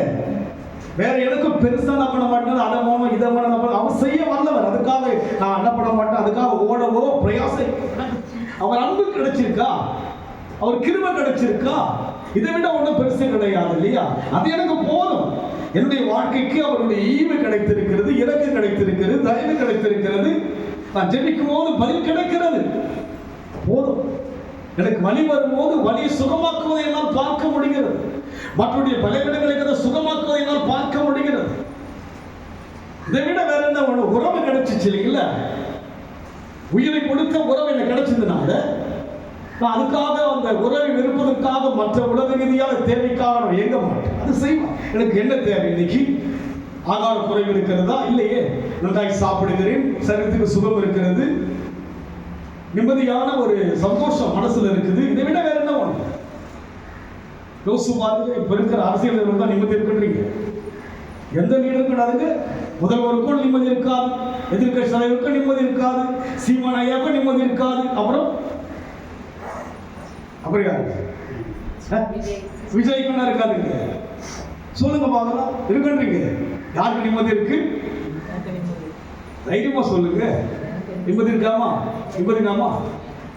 வேற எனக்கு பெருசா என்ன பண்ண மாட்டேன். அதை வேணும் இதை வேணும், அவர் செய்ய வல்லவர். அதுக்காக நான் என்ன பண்ண மாட்டேன், அதுக்காக ஓடவோ பிரயாசம். அவர் அன்பு கிடைச்சிருக்கா, அவர் கிருபை கிடைச்சிருக்கா, இதை விட ஒன்றும் பெருசு கிடையாது இல்லையா? அது எனக்கு போதும். என்னுடைய வாழ்க்கைக்கு அவருடைய ஈவு கிடைத்திருக்கிறது, இறக்கு கிடைத்திருக்கிறது, தயவு கிடைத்திருக்கிறது. நான் ஜெபிக்கும் போது பதில் கிடைக்கிறது, போதும். எனக்கு வலி வரும்போது வலியை சுகமாக்குவதை என்னால் பார்க்க முடிகிறது. மற்றவருடைய பலவீனங்களை சுகமாக்குவதை என்னால் பார்க்க முடிகிறது. இதை விட வேற என்ன உறவு கிடைச்சிச்சு இல்லைங்களா? உயிரை கொடுத்த உறவு எனக்கு கிடைச்சதுனால நான் அதுக்காக அந்த உறவை விருப்பதற்காக மற்ற உலக ரீதியான தேவைக்காக நான் இயங்க மாட்டேன். அது செய்வேன். எனக்கு என்ன தேவை? இன்னைக்கு ஆகார குறைவு இருக்கிறதா? இல்லையே. நன்றாய் சாப்பிடுகிறேன், சரீரத்துக்கு சுகம் இருக்கிறது, நிம்மதியான ஒரு சந்தோஷம் மனசுல இருக்குது. இதை விட வேற என்ன ஒண்ணு? யோசிச்சு பாருங்க. இப்ப இருக்கிற அரசியல் இருந்தா நிம்மதி இருக்குன்றீங்க. எந்த லீடருக்கும் அதுக்கு முதல்வருக்கும் நிம்மதி இருக்காது, எதிர்கட்சி தலைவருக்கும் நிம்மதி இருக்காது, சீமான் ஐயாவுக்கும் நிம்மதி இருக்காது. அப்புறம் யாரு? விஜய்க்கு இருக்காதுங்க. சொல்லுங்க பார்க்கலாம், இருக்குன்றீங்க. யாருக்கு நிம்மதி இருக்கு? தைரியமா சொல்லுங்க. நிம்மதி இருக்காமா?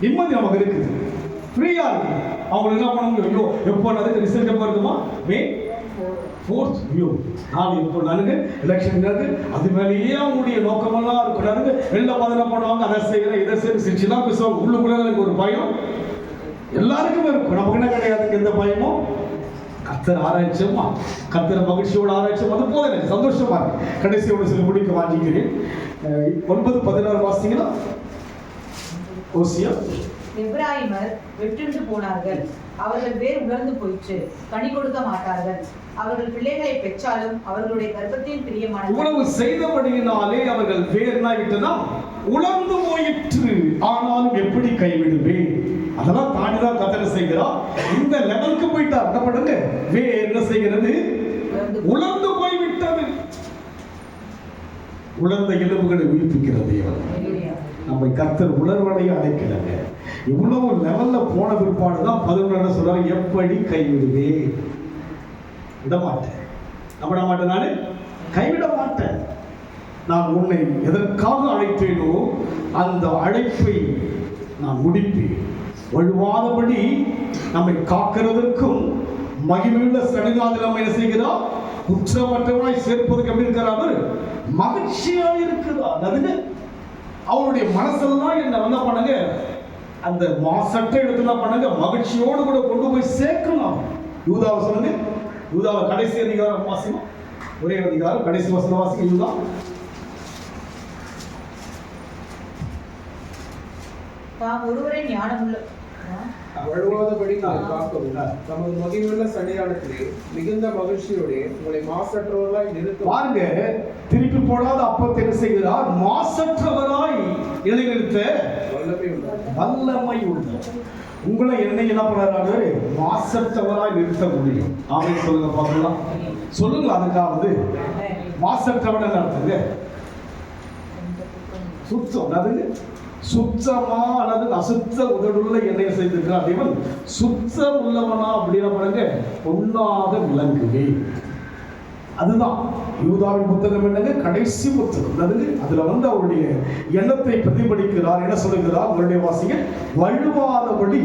நிம்மதி நமக்கு இருக்குது, ஃப்ரீயா இருக்கு. அவங்களுக்கு என்ன பண்ண முடியும்? ஐயோ எப்போ அதுக்கு ரிசல்ட் எப்போ இருக்குமா? மே 4th ஐயோ நாலு இப்போ நானுங்க எலெக்ஷன் அது மேலேயே அவங்களுடைய நோக்கமெல்லாம் இருக்கிறாருங்க. வெளில பார்த்து என்ன பண்ணுவாங்க, அதை செய்கிறேன் இதை செய்ய சிரிச்சுலாம் பேசுவாங்க. உள்ளுக்குள்ள எனக்கு ஒரு பயம் எல்லாருக்குமே இருக்கும். நமக்கு என்ன கிடையாது எந்த பயமும். கர்த்தர் ஆராய்ச்சோமா, கர்த்தர் மகிழ்ச்சியோட ஆராய்ச்சோம், அது போதும். எனக்கு சந்தோஷமா இருக்கு. கடைசியோட சில முடிக்க வாங்கிக்கிறேன். 9:16 வாசிங்களா? ஓசியா. எப்பிராயீமர் வெட்டுண்டு போனார்கள், அவர்கள் வேர் உலர்ந்து போயிற்று, கனி கொடுக்க மாட்டார்கள். அவர்கள் பிள்ளைகளை பெற்றாலும் அவர்களுடைய கர்ப்பத்தின் பிரியமான இவ்வளவு செய்தபடியினாலே அவர்கள் வேர்னாயிட்டுனா உலர்ந்து போயிற்று. ஆனாலும் எப்படி கைவிடுவேன்? அதெல்லாம் தாண்டிதான் கர்த்தர் செய்கிறார். இந்த லெவலுக்கு போயிட்டா என்ன பண்ணுங்க, வேர் என்ன செய்கிறது? உலர்ந்து போய்விட்டது. உலர்ந்த எலும்புகளை உயிர்ப்பிக்கிறது நம்ம கர்த்தர் உலர்வடைய அழைக்கிறாங்க. இவ்வளவு லெவல்ல போன பிற்பாடுதான் 11 சொல்றாரு, எப்படி கைவிடுவேன்? விட மாட்டேன், நம்ப மாட்டேன், நானு கைவிட மாட்டேன். நான் உன்னை எதற்காக அழைத்தேனோ அந்த அழைப்பை நான் முடிப்பேன். வழுவாதபடி நம்மை காக்கிறதற்கும் மகிமையுள்ள சடுகாதில் நம்ம என்ன செய்கிறோம்? குற்றமற்றவனாய் சேர்ப்பதற்கு எப்படி இருக்கிறார்? மகிழ்ச்சியாக இருக்கிறார். அதுக்கு அவருடைய மனசெல்லாம் என்ன பண்ணுங்க, அந்த மாசற்ற இடத்துல பண்ணுங்க, மகிழ்ச்சியோடு கூட கொண்டு போய் சேர்க்கலாம். யூதாவை சொல்லுங்க, யூதாவை கடைசி அதிகாரம் வாசிக்கும், ஒரே அதிகாரம் கடைசி வசனம் வாசிக்கும். யூதா தாம் ஒருவரே ஞானமுள்ள வழுவாதபடி காக்கவும் தமது மகிமையுள்ள சன்னிதானத்திலே மிகுந்த மகிழ்ச்சியோடு உங்களை மாசற்றவர்களாய் நிறுத்த. பாருங்க, திருப்பி போடாத அப்பத்தை என்ன செய்கிறார்? மாசற்றவராய் நிலைநிறுத்த வல்லமை உள்ள உங்களை என்னை என்ன பண்றாரு? மாசற்றவராய் நிறுத்த முடியும். ஆமென் சொல்லுங்க பார்க்கலாம். சொல்லுங்க, அதுக்காவது மாசற்றவன் என்ன அர்த்தங்க? சுத்தம். அது சுத்தமா அல்லது அசுத்த உதடுள்ள எண்ணெய் செய்திருக்கிறார் தேவன். சுத்தம் உள்ளவனா அப்படின்னா பாருங்க, பொன்னாக விளங்குவே. அதுதான் யூதாவின் புத்தகம் என்னங்க? கடைசி புத்தகம். அதுல அவருடைய எண்ணத்தை பிரதிபலிக்கிறார். என்ன சொல்லுகிறார்? உங்களுடைய வாசிங்க, வழுவாதபடி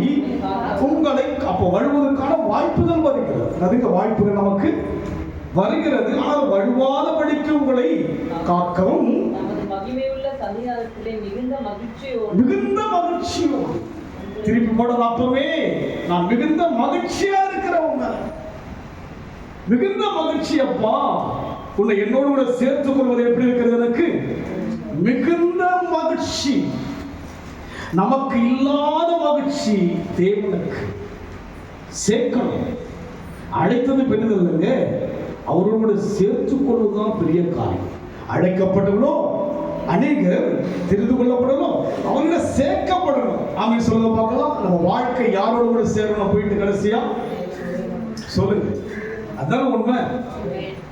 உங்களை. அப்போ வழுவதற்கான வாய்ப்புகள் வருகிறது. அதுக்கு வாய்ப்புகள் நமக்கு வருகிறது. ஆனால் வழுவாதபடிக்கு உங்களை காக்கவும் மகிமையுள்ள சன்னிதானத்திலே மிகுந்த மகிழ்ச்சியோடு. திருப்பி போடலாம். அப்பவே நான் மிகுந்த மகிழ்ச்சியா இருக்கிறவங்க, மிகுந்த மகிழ்ச்சி. அப்பா, உன்னை என்னோடு கூட சேர்த்துக் கொள்வது எப்படி இருக்கிறது? எனக்கு மிகுந்த மகிழ்ச்சி. நமக்கு இல்லாத மகிழ்ச்சி தேவனுக்கு சேர்க்கணும். அழைத்தது பெரிதில்லைங்க, அவரோடு சேர்த்துக் கொள்வதுதான் பெரிய காரியம். அழைக்கப்பட்டவனோ அநேகர் தெரிந்து கொள்ளப்படணும், அவங்கள சேர்க்கப்படணும். ஆமென் சொல்லுங்க பார்க்கலாம். நம்ம வாழ்க்கை யாரோட கூட சேரணும்? போயிட்டு கடைசியா சொல்லுங்க, அதான் உண்மை.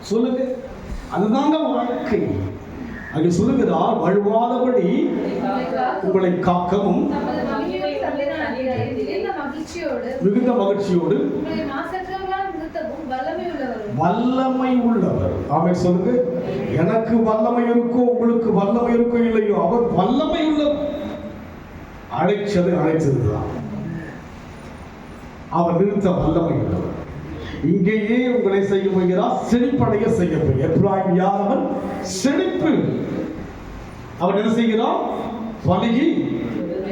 சொல்லுங்க, அதுதாங்க வாழ்க்கை. அங்கே சொல்லுகிறார், வழுவாதபடி உங்களை காக்கவும் மிகுந்த மகிழ்ச்சியோடு வல்லமை உள்ளவர். ஆமென் சொல்லுங்க. எனக்கு வல்லமை இருக்கோ, உங்களுக்கு வல்லமை இருக்கோ இல்லையோ, அவர் வல்லமை உள்ளவர். அழைச்சதுதான் அவர் நிறுத்த வல்லமை உள்ளவர். இங்கேயே உங்களை செய்ய போகிறார், செழிப்படைய செய்ய போகிறார். எப்ராயிம் யார்? அவன் செழிப்பு. அவர் என்ன செய்கிறார்? பலகி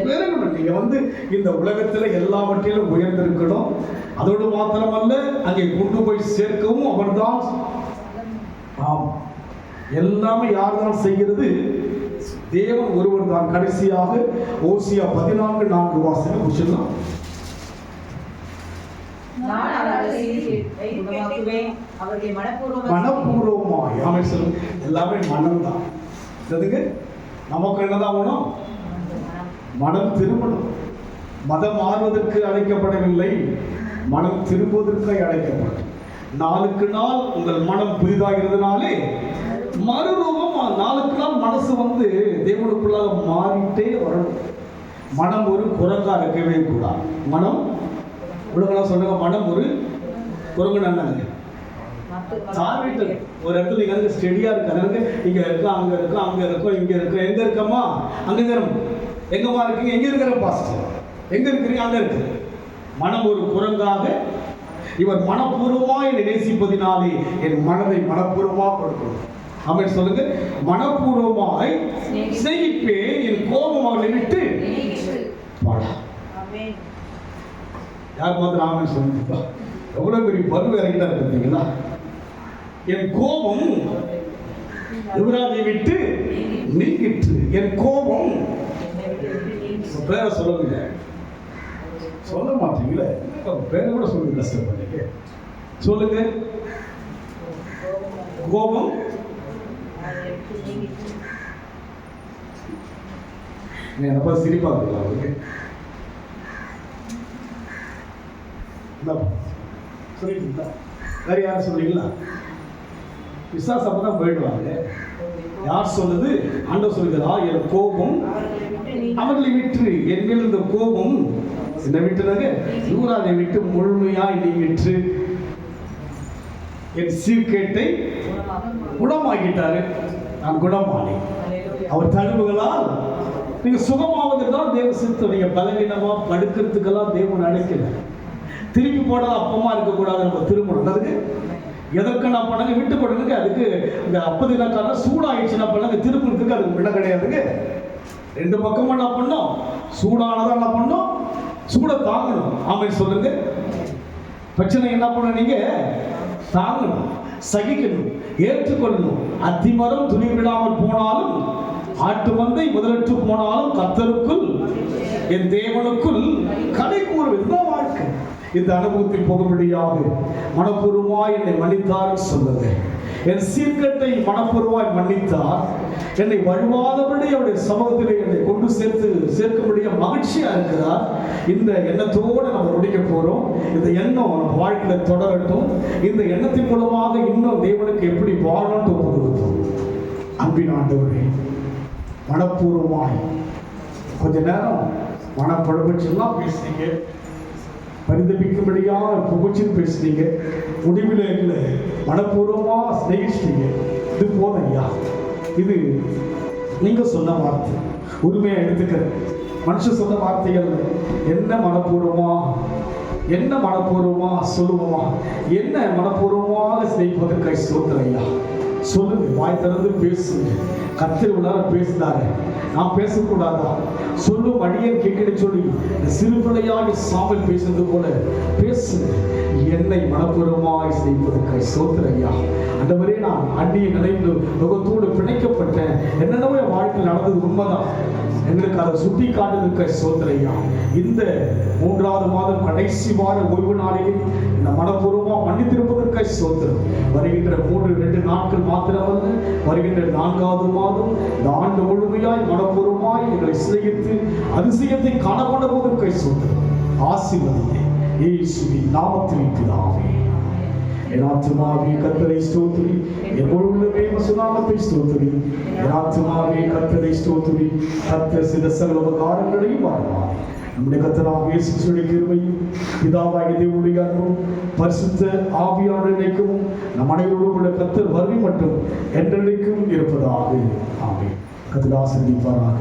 பெருகணும். நீங்க இந்த உலகத்துல எல்லாவற்றிலும் உயர்ந்திருக்கணும். அதோடு மாத்திரமல்ல, அங்கே கொண்டு போய் சேர்க்கவும் அவர்தான். ஆம், எல்லாமே யார் தான் செய்கிறது? தேவன் ஒருவர் தான். கடைசியாக ஓசியா 14:4 வாசகம் முடிச்சிடலாம். மனப்பூர்வமாய். ஆமென் சொல்லுங்க. எல்லாமே மனம் தான். நமக்கு என்னதான் வேணும்? மனம் திரும்பணும். மதம் மாறுவதற்கு அழைக்கப்படவில்லை, மனம் திரும்புவதற்கு அழைக்கப்படும். நாளுக்கு நாள் உங்கள் மனம் புதிதாகிறதுனாலே மறுரூபம். நாளுக்கு நாள் மனசு தேவனுக்குள்ளாக மாறிட்டே வரணும். மனம் ஒரு குரங்கா இருக்கவே கூடாது. மனம் உலகெல்லாம் சொல்லுங்க, மனம் ஒரு குரங்கு. நன்னாங்க சாவிட்டு ஒரு இடத்துல நீங்க ஸ்டெடியா இருக்காங்க. இங்க இருக்கா, அங்க இருக்கா, அங்க இருக்கோம், இங்க இருக்கோம். எங்க இருக்கமா? அங்க இருக்கிறோம். எங்கம்மா இருக்கீங்க? எங்க இருக்கிற பாஸ்டர்? எங்க இருக்கிறீங்க? அங்க இருக்கு. மனம் ஒரு குரங்காக. இவர் மனப்பூர்வமாக என்னை நேசிப்பதினாலே என் மனதை மனப்பூர்வமாக கொடுக்கணும். ஆமென் சொல்லுங்க. மனப்பூர்வமாய் சிநேகிப்பேன், என் கோபம் அவர்களை விட்டு வாடா. யார் மாத்திரம் ஆமென் சொல்லுங்க. எவ்வளவு பெரிய பருவ இறங்கிட்டா இருக்கீங்களா? என் கோபம் யுவராஜை விட்டு நீங்கிற்று. என் கோபம் பேரை சொல்லுங்க. சொல்ல மாட்டீங்களே, பேரை கூட சொல்லுங்க. கஷ்டப்பட்டீங்க சொல்லுங்க. கோபம் என்னப்பா சிரிப்பா இருக்குல்ல அவருக்கு? சொல்லிட்டீங்களா? வேற யாரும் சொல்றீங்களா? விசுவாச அப்பதான் போயிடுவாங்க. யார் சொல்லுது? ஆண்டவர் சொல்லுகிறா, என் கோபம் அவர்களை விட்டு. என் மேல் இருந்த கோபம் என்ன விட்டுனாங்க? யூரானை விட்டு முழுமையாய் நீங்கிற்று. என் சீர்கேட்டை குணமாக்கிட்டாரு. நான் குணமானி. அவர் தழுவுகளால் நீங்க சுகமாவதுக்கு தான் தேவ சித்தம். நீங்க பலவீனமா படுக்கிறதுக்கெல்லாம் தேவன் அழைக்கல. திருப்பி போடாத அப்பமா இருக்கக்கூடாது. நம்ம திரும்பணும். அதுக்கு எதற்கு நான் பண்ணாங்க? விட்டு போடுறதுக்கு. அதுக்கு இந்த 50 நாட்கான சூடாயிடுச்சு நான் பண்ணாங்க திருப்பதுக்கு. அதுக்கு விட கிடையாதுங்க. ரெண்டு பக்கமும் என்ன பண்ணும்? சூடானதான் என்ன பண்ணும்? சூட தாங்கணும். ஆமென் சொல்லுங்க. பிரச்சனை என்ன பண்ண? நீங்க தாங்கணும், சகிக்கணும், ஏற்றுக்கொள்ளணும். அத்திமரம் துணி விடாமல் போனாலும், ஆட்டு மந்தை முதலற்று போனாலும், கர்த்தருக்குள் என் தேவனுக்குள் கடை கூறுவதுதான் வாழ்க்கை. இந்த அனுபவத்தில் போகும்படியாக மனப்பூர்வமாய் என்னை மன்னித்தார் சொல்லுங்க. என் சீர்கட்டை மனப்பூர்வமாய் மன்னித்தார். என்னை வழுவாதபடி அவருடைய சமூகத்திலே என்னை கொண்டு சேர்க்கும்படிய மகிழ்ச்சியா இருக்கிறார். இந்த எண்ணத்தோடு நம்ம முடிக்க போறோம். இந்த எண்ணம் நம்ம வாழ்க்கையில தொடரட்டும். இந்த எண்ணத்தின் மூலமாக இன்னும் தேவனுக்கு எப்படி வாழணும்னு ஒப்பு கொடுத்தோம். அன்பின் ஆண்டவரே, மனப்பூர்வமாய் கொஞ்ச நேரம் மனப்படுபட்செல்லாம் பேசுனீங்க, பரிதபிக்கும்படியா புகழ்ச்சின்னு பேசுனீங்க, முடிவில் இல்லை மனப்பூர்வமா சிநேகிச்சிட்டீங்க. இது போதும் ஐயா. இது நீங்க சொன்ன வார்த்தை, உரிமையா எடுத்துக்கிறேன். மனுஷன் சொன்ன வார்த்தைகள் என்ன மனப்பூர்வமா சொல்லுவோமா, என்ன மனப்பூர்வமாக சிநேகிப்பதற்காக ஸ்தோத்திரம் ஐயா. சொல்லுங்க, வாய் திறந்து பேசுங்க. கர்த்தர் உள்ளார பேசினாரு, நான் பேசக்கூடாதா? சொல்லும் அடியேன் கேட்கன்னு சொல்லி சிறு பிள்ளையாக சாமல் பேசுறது போல பேசுங்க. என்னை மனப்பூர்வமாய் செய்வதற்காக ஸ்தோத்திரம் ஐயா. ஆண்டவரே, நான் அந்நிய நிலைந்து முகத்தோடு பிணைக்கப்பட்டேன். என்னென்னவோ என் வாழ்க்கையில் நடந்தது உண்மைதான். எங்களுக்கு அதை சுட்டி காட்டுவதற்காக ஸ்தோத்திரம் ஐயா. இந்த 3வது மாதம் கடைசி வார ஓய்வு நாளில் இந்த மனப்பூர்வமாக மன்னித்திருப்பதற்காக ஸ்தோத்திரம். வருகின்ற 2 நாட்கள் மாத்திரமல்ல, வருகின்ற 4வது மாதம் இந்த ஆண்டு முழுமையாய் மனப்பூர்வமாய் எங்களை சிநேகித்து அதிசயத்தை காணப்படுவதற்காக ஸ்தோத்திரம். ஆசீர்வதிங்க இயேசுவின் நாமத்தில் பிதாவே. என் ஆத்துமாவே கர்த்தரை ஸ்தோத்திரி, என் உள்ளமே நாமத்தை ஸ்தோத்திரி. என் ஆத்துமாவே கர்த்தரை ஸ்தோத்திரி, கர்த்தர் செய்த சகல உபகாரங்களையும் வாழ்வார். நம்முடைய கர்த்தராகிய இயேசு கிறிஸ்துவின் கிருபையும் பிதாவாகிய தேவனுடைய அன்பும் பரிசுத்த ஆவியானவருடைய இணைப்பும் நம் அனைவரோடும் கர்த்தர் வருகை மட்டும் என்றென்றைக்கும் இருப்பதாக. ஆமென். கர்த்தர் ஆசீர்வதிப்பாராக.